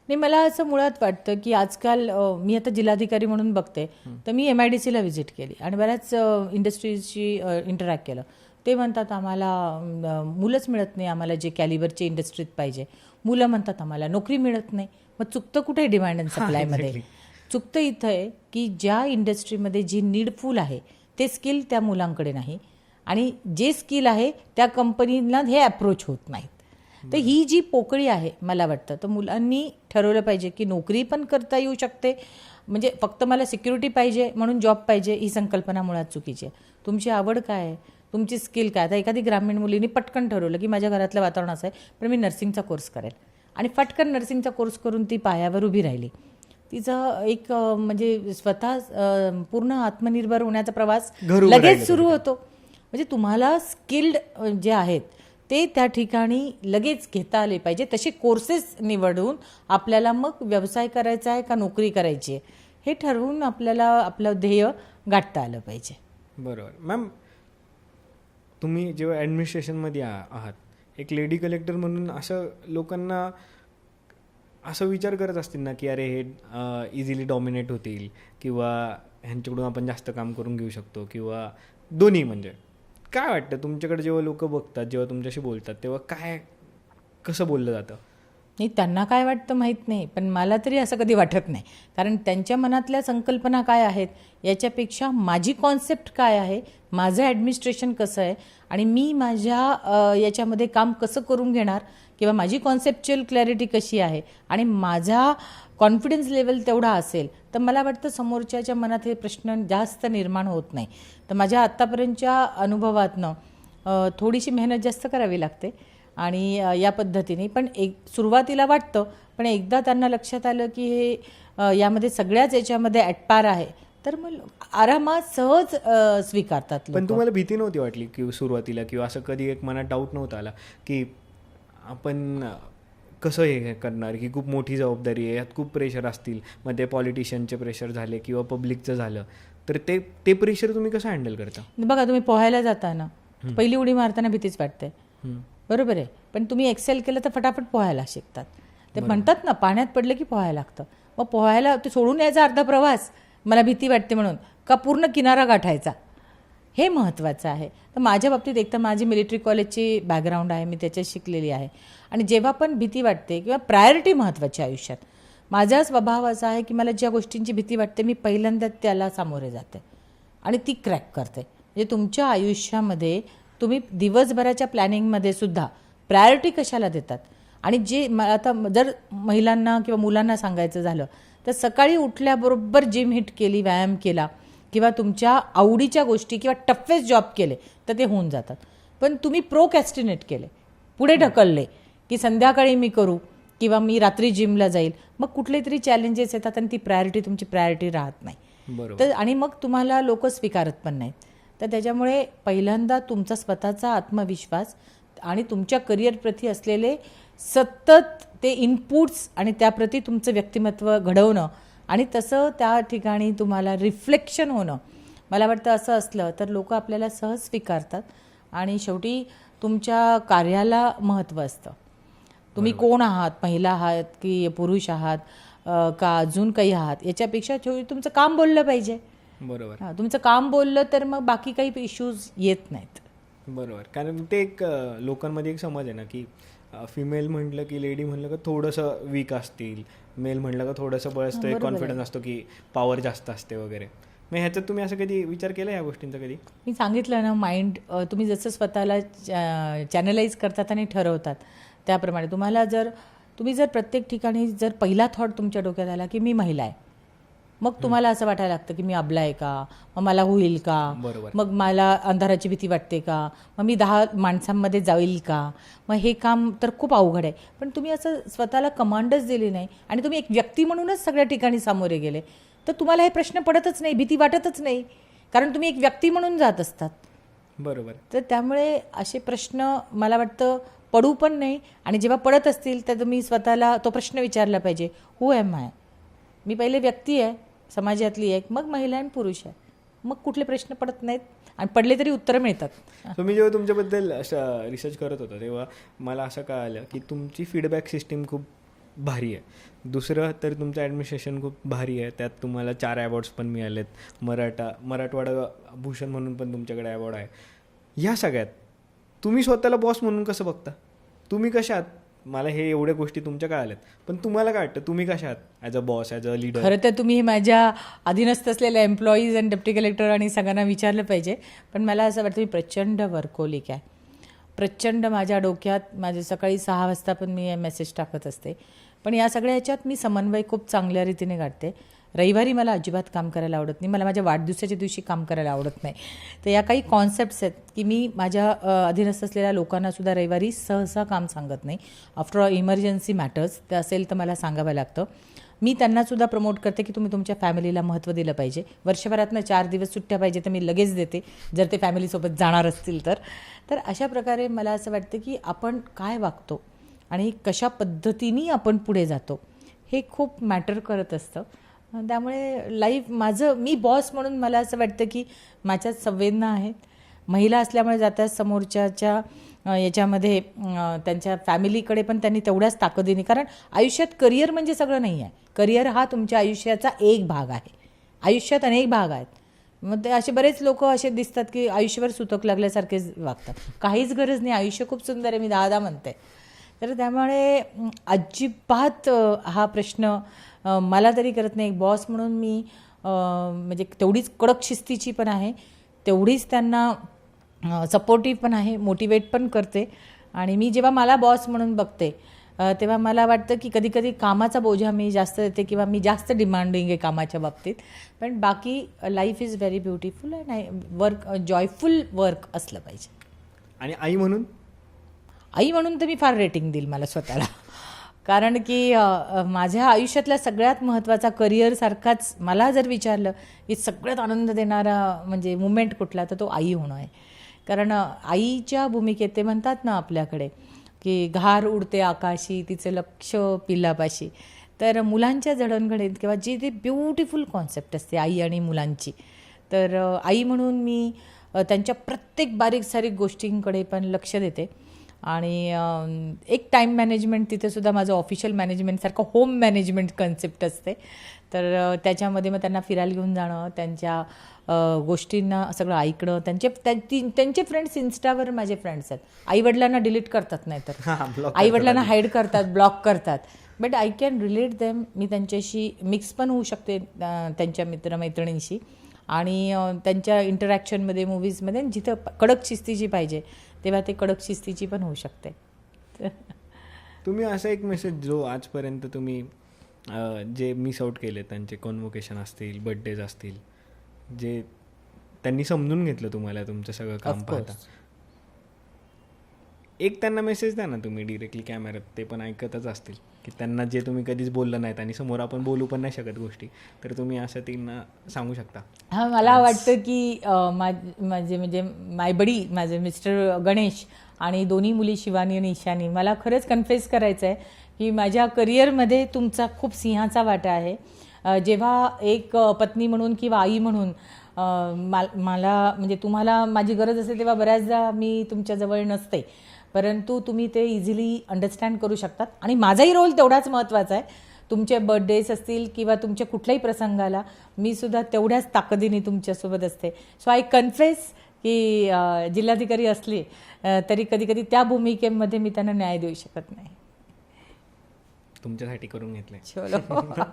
नाही, मला असं मुळात वाटतं की आजकाल मी आता जिल्हाधिकारी म्हणून बघते, तर मी MIDCला व्हिजिट केली आणि बऱ्याच इंडस्ट्रीजशी इंटरॅक्ट केलं. ते म्हणतात आम्हाला मुलंच मिळत नाही, आम्हाला जे कॅलिबरचे इंडस्ट्रीत पाहिजे. मुलं म्हणतात आम्हाला नोकरी मिळत नाही. मग चुकतं कुठे डिमांड अँड सप्लायमध्ये? चुकतं इथं आहे की ज्या इंडस्ट्रीमध्ये जी नीडफुल आहे ते स्किल त्या मुलांकडे नाही आणि जे स्किल आहे त्या कंपनीला हे अप्रोच होत नाहीत. तर ही जी पोकळी आहे मला वाटतं, तर मुलांनी ठरवलं पाहिजे की नोकरी पण करता येऊ शकते. म्हणजे फक्त मला सिक्युरिटी पाहिजे म्हणून जॉब पाहिजे ही संकल्पना मुळात चुकीची आहे. तुमची आवड काय आहे, तुमची स्किल काय. आता एखादी ग्रामीण मुलीने पटकन ठरवलं की माझ्या घरातलं वातावरण असं आहे पण मी नर्सिंगचा कोर्स करेल आणि पटकन नर्सिंगचा कोर्स करून ती पायावर उभी राहिली. तिचं एक म्हणजे स्वतः पूर्ण आत्मनिर्भर होण्याचा प्रवास लगेच सुरू होतो. म्हणजे तुम्हाला स्किल्ड जे आहेत ते त्या ठिकाणी लगेच घेता आले पाहिजे. तसे कोर्सेस निवडून आपल्याला मग व्यवसाय करायचा आहे का नोकरी करायची आहे हे ठरवून आपल्याला आपलं ध्येय गाठता आलं पाहिजे. बरोबर. मॅम तुम्ही जेव्हा ॲडमिनिस्ट्रेशनमध्ये आहात, एक लेडी कलेक्टर म्हणून असं लोकांना असं विचार करत असतील ना की अरे हे इझिली डॉमिनेट होतील किंवा ह्यांच्याकडून आपण जास्त काम करून घेऊ शकतो किंवा दोन्ही. म्हणजे काय वाटतं तुमच्याकडे जेव्हा लोक बघतात, जेव्हा तुमच्याशी बोलतात, तेव्हा काय कसं बोललं जातं? नाही, त्यांना काय वाटतं माहीत नाही, पण मला तरी असं कधी वाटत नाही. कारण त्यांच्या मनातल्या संकल्पना काय आहेत याच्यापेक्षा माझी कॉन्सेप्ट काय आहे, माझं ॲडमिनिस्ट्रेशन कसं आहे आणि मी माझ्या याच्यामध्ये काम कसं करून घेणार किंवा माझी कॉन्सेप्च्युअल क्लॅरिटी कशी आहे आणि माझा कॉन्फिडन्स लेवल तेवढा असेल तर मला वाटतं समोरच्याच्या मनात हे प्रश्न जास्त निर्माण होत नाही. तर माझ्या आत्तापर्यंतच्या अनुभवातनं थोडीशी मेहनत जास्त करावी लागते आणि या पद्धतीने पण एक सुरुवातीला वाटतं, पण एकदा त्यांना लक्षात आलं की हे यामध्ये सगळ्याच याच्यामध्ये ॲटपार आहे तर मग आरामात सहज स्वीकारतात. पण तुम्हाला भीती नव्हती वाटली की सुरुवातीला किंवा असं कधी एक मनात डाऊट नव्हता आला की आपण कसं हे करणार की खूप मोठी जबाबदारी आहे, यात खूप प्रेशर असतील, मग ते पॉलिटिशियनचे प्रेशर झाले किंवा पब्लिकचं झालं तर ते प्रेशर तुम्ही कसं हँडल करता? बघा, तुम्ही पोहायला जाताना पहिली उडी मारताना भीतीच वाटते, बरोबर आहे, पण तुम्ही एक्सेल केलं तर फटाफट पोहायला शिकतात. ते म्हणतात ना पाण्यात पडलं की पोहायला लागतं. मग पोहायला ते सोडून यायचा अर्धा प्रवास मला भीती वाटते म्हणून का पूर्ण किनारा गाठायचा, हे महत्त्वाचं आहे. तर माझ्या बाबतीत एक तर माझी मिलिटरी कॉलेजची बॅकग्राऊंड आहे, मी त्याच्यात शिकलेली आहे आणि जेव्हा पण भीती वाटते किंवा प्रायोरिटी महत्त्वाची आयुष्यात, माझा स्वभाव असा आहे की मला ज्या गोष्टींची भीती वाटते मी पहिल्यांदा त्याला सामोरे जाते आणि ती क्रॅक करते. म्हणजे तुमच्या आयुष्यामध्ये तुम्ही दिवसभराच्या प्लॅनिंगमध्ये सुद्धा प्रायोरिटी कशाला देतात आणि जे आता जर महिलांना किंवा मुलांना सांगायचं झालं तर सकाळी उठल्याबरोबर जिम हिट केली, व्यायाम केला किंवा तुमच्या आवडीच्या गोष्टी किंवा टफेस्ट जॉब केले तर ते होऊन जातात. पण तुम्ही प्रोकॅस्टिनेट केले, पुढे ढकलले की संध्याकाळी मी करू किंवा मी रात्री जिमला जाईल, मग कुठले तरी चॅलेंजेस येतात आणि ती प्रायोरिटी तुमची प्रायोरिटी राहत नाही. तर आणि मग तुम्हाला लोक स्वीकारत पण नाहीत. तर त्याच्यामुळे पहिल्यांदा तुमचा स्वतःचा आत्मविश्वास आणि तुमच्या करिअरप्रती असलेले सतत ते इनपुट्स आणि त्याप्रती तुमचं व्यक्तिमत्व घडवणं आणि तसं त्या ठिकाणी तुम्हाला रिफ्लेक्शन होणं, मला वाटतं असं असलं तर लोक आपल्याला सहज स्वीकारतात आणि शेवटी तुमच्या कार्याला महत्त्व असतं. तुम्ही कोण आहात, महिला आहात की पुरुष आहात का अजून काही आहात, याच्यापेक्षा तुमचं काम बोललं पाहिजे. बरोबर. हां, तुमचं काम बोललं तर मग बाकी काही इश्यूज येत नाहीत. बरोबर. कारण ते एक लोकांमध्ये एक समज आहे ना की फिमेल म्हटलं की लेडी म्हटलं का थोडंसं वीक असतील, मेल म्हटलं का थोडंसं बळ असतं, एक कॉन्फिडन्स असतो की पॉवर जास्त असते वगैरे. मग ह्याच्यात तुम्ही असं कधी विचार केला या गोष्टींचा कधी? मी सांगितलं ना, माइंड तुम्ही जसं स्वतःला चॅनलाइज करतात आणि ठरवतात त्याप्रमाणे तुम्हाला तुम्ही जर प्रत्येक ठिकाणी जर पहिला थॉट तुमच्या डोक्यात आला की मी महिला आहे, मग तुम्हाला असं वाटायला लागतं की मी अबला आहे का, मग मला होईल का, बरोबर. मग मला अंधाराची भीती वाटते का, मग मी 10 माणसांमध्ये जाईल का, मग हे काम तर खूप अवघड आहे. पण तुम्ही असं स्वतःला कमांडच दिली नाही आणि तुम्ही एक व्यक्ती म्हणूनच सगळ्या ठिकाणी सामोरे गेले, तर तुम्हाला हे प्रश्न पडतच नाही, भीती वाटतच नाही, कारण तुम्ही एक व्यक्ती म्हणून जात असतात. बरोबर. तर त्यामुळे असे प्रश्न मला वाटतं पडू पण नाही, आणि जेव्हा पडत असतील तर तुम्ही स्वतःला तो प्रश्न विचारला पाहिजे, हू एम आय. मी पहिले व्यक्ती आहे समाजातली एक, मग महिला आणि पुरुष आहे, मग कुठले प्रश्न पडत नाहीत, आणि पडले तरी उत्तरं मिळतात. सो मी जेव्हा तुमच्याबद्दल असं रिसर्च करत होतो तेव्हा मला असं कळालं की तुमची फीडबॅक सिस्टीम खूप भारी आहे. दुसरं तर तुमचं ॲडमिनिस्ट्रेशन खूप भारी आहे. त्यात तुम्हाला 4 अवॉर्ड्स पण मिळालेत. मराठवाडा भूषण म्हणून पण तुमच्याकडे अवॉर्ड आहे. ह्या सगळ्यात तुम्ही स्वतःला बॉस म्हणून कसं बघता? तुम्ही कशा आहात? मला हे एवढ्या गोष्टी तुमच्या कळाल्यात, पण तुम्हाला काय वाटतं तुम्ही कशा आहात as a boss, as a leader? खरं तर तुम्ही हे माझ्या अधीनस्थ असलेल्या एम्प्लॉईज आणि डेप्टी कलेक्टर आणि सगळ्यांना विचारलं पाहिजे, पण मला असं वाटतं मी प्रचंड वर्कोलिक आहे. प्रचंड माझ्या डोक्यात माझे सकाळी 6 वाजता पण मी मेसेज टाकत असते, पण या सगळ्या ह्याच्यात मी समन्वय खूप चांगल्या रीतीने काढते. रविवारी मला अजिबात काम करायला आवडत नाही, मला माझ्या वाढदिवसाच्या दिवशी काम करायला आवडत नाही. तर या काही कॉन्सेप्ट्स आहेत की मी माझ्या अधीनस्थ असलेल्या लोकांनासुद्धा रविवारी सहसा काम सांगत नाही. आफ्टर ऑल इमर्जन्सी मॅटर्स ते असेल तर मला सांगावं लागतं. मी त्यांनासुद्धा प्रमोट करते की तुम्ही तुमच्या फॅमिलीला महत्त्व दिलं पाहिजे. वर्षभरातनं 4 दिवस सुट्ट्या पाहिजे तर मी लगेच देते, जर ते फॅमिलीसोबत जाणार असतील तर. तर अशा प्रकारे मला असं वाटतं की आपण काय वागतो आणि कशा पद्धतीने आपण पुढे जातो हे खूप मॅटर करत असतं. त्यामुळे लाईफ माझं, मी बॉस म्हणून मला असं वाटतं की माझ्यात संवेदना आहेत. महिला असल्यामुळे जातात समोरच्याच्या याच्यामध्ये, त्यांच्या फॅमिलीकडे पण त्यांनी तेवढ्याच ताकदीने, कारण आयुष्यात करिअर म्हणजे सगळं नाही आहे. करिअर हा तुमच्या आयुष्याचा एक भाग आहे. आयुष्यात अनेक भाग आहेत. मग ते असे बरेच लोक असे दिसतात की आयुष्यभर सुतक लागल्यासारखे वागतात. काहीच गरज नाही, आयुष्य खूप सुंदर आहे, मी 10 म्हणते. तर त्यामुळे अजिबात हा प्रश्न मला तरी करत नाही. एक बॉस म्हणून मी म्हणजे तेवढीच कडक शिस्तीची पण आहे, तेवढीच त्यांना सपोर्टिव्ह पण आहे, मोटिवेट पण करते. आणि मी जेव्हा मला बॉस म्हणून बघते तेव्हा मला वाटतं की कधी कधी कामाचा बोजा मी जास्त देते किंवा मी जास्त डिमांडिंग आहे कामाच्या बाबतीत. पण बाकी life is very beautiful and work, joyful work असलं पाहिजे. आणि आई म्हणून? आई म्हणून तर मी फार रेटिंग देईल मला स्वतःला, कारण की माझ्या आयुष्यातला सगळ्यात महत्त्वाचा करिअरसारखाच मला जर विचारलं की सगळ्यात आनंद देणारा म्हणजे मुमेंट कुठला, तर तो आई होणं आहे. कारण आईच्या भूमिकेत ते म्हणतात ना आपल्याकडे की घार उडते आकाशी, तिचं लक्ष पिलापाशी. तर मुलांच्या जडणघडीत किंवा जी ती ब्युटिफुल कॉन्सेप्ट असते आई आणि मुलांची, तर आई म्हणून मी त्यांच्या प्रत्येक बारीक सारीक गोष्टींकडे पण लक्ष देते. आणि एक टाईम मॅनेजमेंट तिथेसुद्धा माझं ऑफिशियल मॅनेजमेंटसारखं होम मॅनेजमेंट कन्सेप्ट असते. तर त्याच्यामध्ये मग त्यांना फिरायला घेऊन जाणं, त्यांच्या गोष्टींना सगळं ऐकणं. त्यांचे फ्रेंड्स इन्स्टावर माझे फ्रेंड्स आहेत. आईवडिलांना डिलीट करतात, नाही तर आईवडिलांना हाईड करतात, ब्लॉक करतात, but I can relate them. मी त्यांच्याशी मिक्स पण होऊ शकते त्यांच्या मित्रमैत्रिणींशी, आणि त्यांच्या इंटरॅक्शनमध्ये, मूवीजमध्ये जिथं कडक शिस्तीची पाहिजे तेव्हा ते कडक शिस्तीची पण होऊ शकते. तुम्ही असा एक मेसेज जो आजपर्यंत तुम्ही जे मिस आउट केले, त्यांचे कॉन्व्होकेशन असतील, बर्थडेज असतील, जे त्यांनी समजून घेतलं तुम्हाला तुमचं सगळं काम पाहता, एक त्यांना मेसेज द्या ना तुम्ही डिरेक्टली कॅमेऱ्यात. ते पण ऐकतच असतील की त्यांना जे तुम्ही कधीच बोललं नाहीत आणि समोर आपण बोलू पण नाही शकत गोष्टी, तर तुम्ही असं त्यांना सांगू शकता. हां, मला वाटतं की माझे म्हणजे मायबडी माझे मिस्टर गणेश आणि दोन्ही मुली शिवानी आणि ईशानी, मला खरंच कन्फेस करायचं आहे की माझ्या करिअरमध्ये तुमचा खूप सिंहाचा वाटा आहे. जेव्हा एक पत्नी म्हणून किंवा आई म्हणून मला म्हणजे तुम्हाला माझी गरज असेल तेव्हा बऱ्याचदा मी तुमच्याजवळ नसते, परंतु तुम्ही ते इझिली अंडरस्टँड करू शकतात. आणि माझाही रोल तेवढाच महत्त्वाचा आहे. तुमचे बर्थडेज असतील किंवा तुमच्या कुठल्याही प्रसंगाला मी सुद्धा तेवढ्याच ताकदीने तुमच्यासोबत असते. सो आय कन्फेस की जिल्हाधिकारी असले तरी कधी कधी त्या भूमिकेमध्ये मी त्यांना न्याय देऊ शकत नाही. तुमच्यासाठी करून घेतलंय. चलो.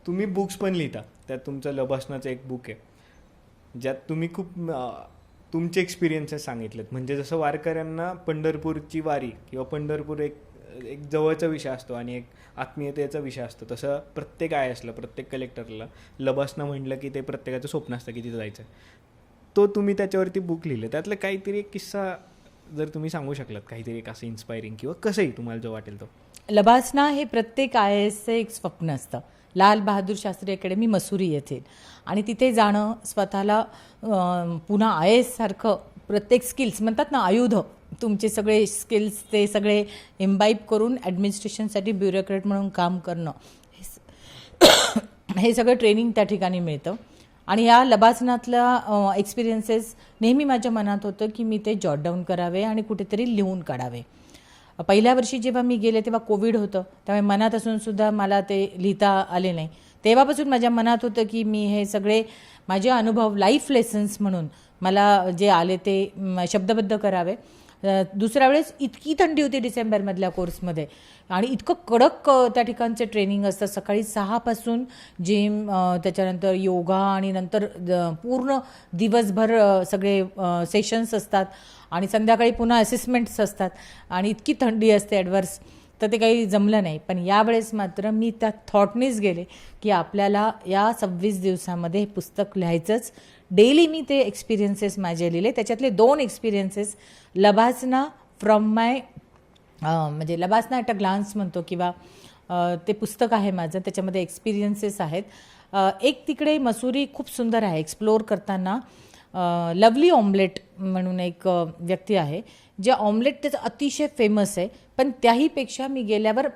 तुम्ही बुक्स पण लिहिता, त्यात तुमचं लभासनाचं एक बुक आहे ज्यात तुम्ही खूप तुमचे एक्सपिरियन्सेस सांगितलेत. म्हणजे जसं वारकऱ्यांना पंढरपूरची वारी किंवा पंढरपूर एक एक जवळचा विषय असतो आणि एक आत्मीयतेचा विषय असतो, तसं प्रत्येक आय असलं, प्रत्येक कलेक्टरला लबासना म्हटलं की ते प्रत्येकाचं स्वप्न असतं की तिथं जायचं. तो तुम्ही त्याच्यावरती बुक लिहिलं, त्यातलं काहीतरी एक किस्सा जर तुम्ही सांगू शकलात, काहीतरी एक असं इन्स्पायरिंग किंवा कसंही तुम्हाला जो वाटेल तो. लबासना हे प्रत्येक आय एसचं एक स्वप्न असतं. लाल बहादूर शास्त्री अकॅडमी मसुरी येथे, आणि तिथे जाणं स्वतःला पुन्हा आय एस सारखं प्रत्येक स्किल्स म्हणतात ना, आयुध, तुमचे सगळे स्किल्स ते सगळे इम्बाईब करून ॲडमिनिस्ट्रेशनसाठी ब्युरोक्रेट म्हणून काम करणं, हे सगळं ट्रेनिंग त्या ठिकाणी मिळतं. आणि या लबासनातल्या एक्सपिरियन्सेस नेहमी माझ्या मनात होतं की मी ते जॉट डाऊन करावे आणि कुठेतरी लिहून काढावे. पहिल्या वर्षी जेव्हा मी गेले तेव्हा कोविड होतं, त्यामुळे मनात असूनसुद्धा मला ते लिहिता आले नाही. तेव्हापासून माझ्या मनात होतं की मी हे सगळे माझे अनुभव, लाईफ लेसन्स म्हणून मला जे आले ते शब्दबद्ध करावे. दुसऱ्या वेळेस इतकी थंडी होती डिसेंबरमधल्या कोर्समध्ये, आणि इतकं कडक त्या ठिकाणचे ट्रेनिंग असतं. सकाळी 6 जिम, त्याच्यानंतर योगा, आणि नंतर पूर्ण दिवसभर सगळे सेशन्स असतात, आणि संध्याकाळी पुन्हा असेसमेंट्स असतात, आणि इतकी थंडी असते ॲडव्हर्स, तर ते काही जमलं नाही. पण यावेळेस मात्र मी त्या थॉटनीच गेले की आपल्याला या 26 दिवसामध्ये हे पुस्तक लिहायचंच. डेली मी ते एक्सपिरियन्सेस माझे लिहिले. त्याच्यातले 2 एक्सपिरियन्सेस लबासना फ्रॉम माय म्हणजे लबासना ॲट अ ग्लान्स म्हणतो, किंवा ते पुस्तक आहे माझं, त्याच्यामध्ये एक्सपिरियन्सेस आहेत. एक तिकडे मसुरी खूप सुंदर आहे एक्सप्लोअर करताना. लवली ऑमलेट म्हणून एक व्यक्ती आहे, जे ऑमलेट त्याचं अतिशय फेमस आहे. पण त्याहीपेक्षा मी गेल्यावर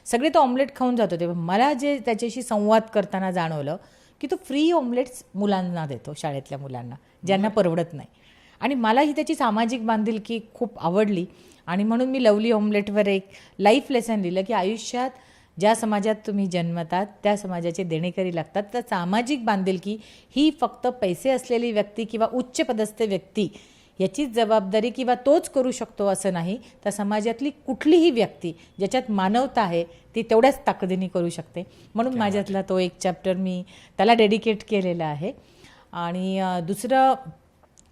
सगळे तो ऑमलेट खाऊन जात होते, मला जे त्याच्याशी संवाद करताना जाणवलं की तो फ्री ऑमलेट्स मुलांना देतो, शाळेतल्या मुलांना, ज्यांना परवडत नाही. आणि मला ही त्याची सामाजिक बांधिलकी खूप आवडली, आणि म्हणून मी लवली ऑमलेटवर एक लाईफ लेसन लिहिलं की आयुष्यात ज्या समाजात तुम्ही जन्मतात त्या समाजाचे देणेकरी लागतात. तर सामाजिक बांधिलकी ही फक्त पैसे असलेली व्यक्ती किंवा उच्च पदस्थ व्यक्ती याचीच जबाबदारी किंवा तोच करू शकतो असं नाही, तर समाजातली कुठलीही व्यक्ती ज्याच्यात मानवता आहे ती तेवढ्याच ताकदीने करू शकते. म्हणून माझ्यातला तो एक चॅप्टर मी त्याला डेडिकेट केलेला आहे. आणि दुसरं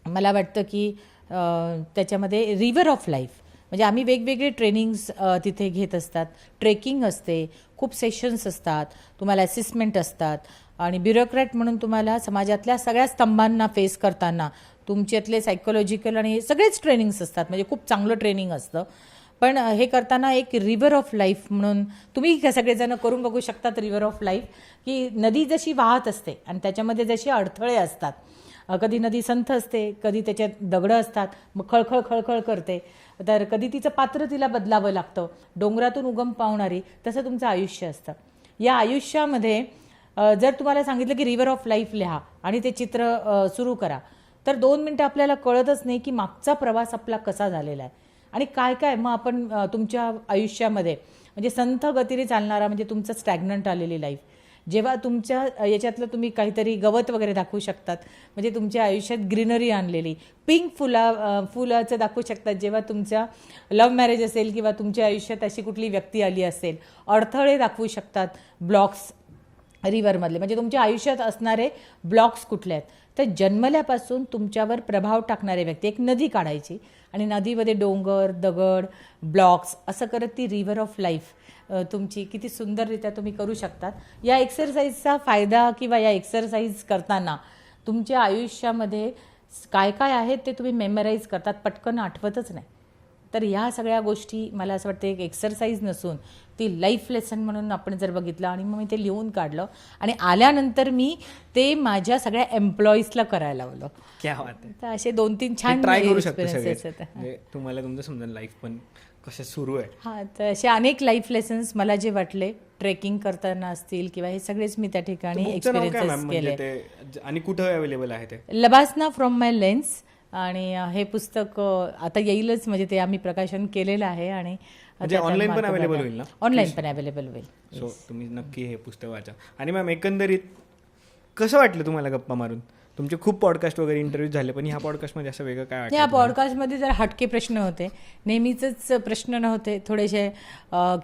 मला वाटतं की त्याच्यामध्ये रिव्हर ऑफ लाईफ, म्हणजे आम्ही वेगवेगळे ट्रेनिंग्स तिथे घेत असतात. ट्रेकिंग असते, खूप सेशन्स असतात, तुम्हाला असेसमेंट असतात, आणि ब्युरोक्रॅट म्हणून तुम्हाला समाजातल्या सगळ्या स्तंभांना फेस करताना तुमच्यातले सायकोलॉजिकल आणि सगळेच ट्रेनिंग्स असतात. म्हणजे खूप चांगलं ट्रेनिंग असतं. पण हे करताना एक रिव्हर ऑफ लाईफ म्हणून तुम्ही सगळेजण करून बघू शकतात. रिव्हर ऑफ लाईफ की नदी जशी वाहत असते आणि त्याच्यामध्ये जसे अडथळे असतात, कधी नदी संथ असते, कधी त्याच्यात दगडं असतात, मग खळखळ खळखळ करते, तर कधी तिचं पात्र तिला बदलावं लागतं, डोंगरातून उगम पावणारी, तसं तुमचं आयुष्य असतं. या आयुष्यामध्ये जर तुम्हाला सांगितलं की रिव्हर ऑफ लाईफ लिहा आणि ते चित्र सुरू करा, तर 2 मिनटं आपल्याला कळतच नाही की मागचा प्रवास आपला कसा झालेला आहे आणि काय काय. मग आपण तुमच्या आयुष्यामध्ये म्हणजे संथ गतीने चालणारा, म्हणजे तुमचं स्टॅग्नंट आलेली लाईफ, जेव्हा तुमच्या याच्यातलं तुम्ही काहीतरी गवत वगैरे दाखवू शकतात, म्हणजे तुमच्या आयुष्यात ग्रीनरी आणलेली पिंक फुलाचं दाखवू शकतात, जेव्हा तुमच्या लव्ह मॅरेज असेल किंवा तुमच्या आयुष्यात अशी कुठली व्यक्ती आली असेल, अडथळे दाखवू शकतात ब्लॉक्स रिव्हरमधले, म्हणजे तुमच्या आयुष्यात असणारे ब्लॉक्स कुठले आहेत. तर जन्मल्यापासून तुमच्यावर प्रभाव टाकणारे व्यक्ती, एक नदी काढायची आणि नदीमध्ये डोंगर, दगड, ब्लॉक्स असं करत ती रिव्हर ऑफ लाईफ तुमची किती सुंदररित्या तुम्ही करू शकतात. या एक्सरसाइजचा फायदा किंवा या एक्सरसाइज करताना तुमच्या आयुष्यामध्ये काय काय आहेत ते तुम्ही मेमराईज करतात, पटकन आठवतच नाही. तर ह्या सगळ्या गोष्टी मला असं वाटतं एक एक्सरसाइज नसून ती लाईफ लेसन म्हणून आपण जर बघितलं, आणि मग मी ते लिहून काढलं आणि आल्यानंतर मी ते माझ्या सगळ्या एम्प्लॉईजला करायला लावलं. क्या बात आहे. तर असे 2-3 छान ट्राय करू शकतो experiences सगळे, आहेत. म्हणजे तुम्हाला तुमचं समजा लाईफ पण कसं सुरू आहे. हां, तर असे अनेक लाईफ लेसन्स मला जे वाटले ट्रेकिंग करताना असतील किंवा हे सगळेच मी त्या ठिकाणी तुमचं नाव काय एक्सपिरियन्सेस मॅम, म्हणजे केले. ते आणि कुठं अवेलेबल आहे ते? LBSNAA from my lens. आणि हे पुस्तक आता येईलच, म्हणजे ते आम्ही प्रकाशन केलेलं आहे आणि म्हणजे ऑनलाईन पण अवेलेबल होईल ना? ऑनलाईन पण अवेलेबल होईल. सो तुम्ही नक्की हे पुस्तक वाचा. आणि मॅम एकंदरीत कसं वाटलं तुम्हाला गप्पा मारून? तुमचे खूप पॉडकास्ट वगैरे इंटरव्ह्यू झाले, पण ह्या पॉडकास्टमध्ये असं वेगळं काय वाटलं? या पॉडकास्टमध्ये जर हटके प्रश्न होते, नेहमीचेच प्रश्न नव्हते, थोडेसे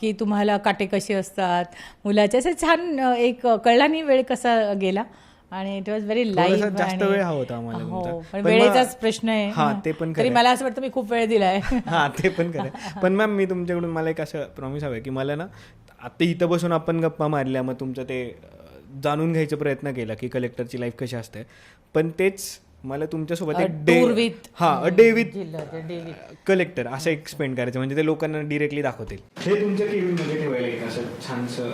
की तुम्हाला काटे कसे असतात मुलाचे, असे छान एक कळला नाही वेळ कसा गेला. आणि इट वॉज व्हेरी थोडासा लाईव्ह. जास्त वेळ हवा होता आम्हाला हो, तुमचा. पण पण वेळेचाच मग- प्रश्न आहे. हा, ते पण तरी खरं मला असं वाटतं मी खूप वेळ दिलाय. हा ते पण खरं. पण मॅम मी तुमच्याकडून मला एक असं प्रॉमिस हवं की मला ना आता इथं बसून आपण गप्पा मारल्या, मग तुमचं ते जाणून घ्यायचा प्रयत्न केला की कलेक्टरची लाईफ कशी असते, पण तेच मला तुमच्यासोबत एक tour with day with day collector असं एक स्पेंड करायचं, म्हणजे ते लोकांना डिरेक्टली दाखवतील. हे तुमच्या केबिन मध्ये ठेवायला एक असं छानसं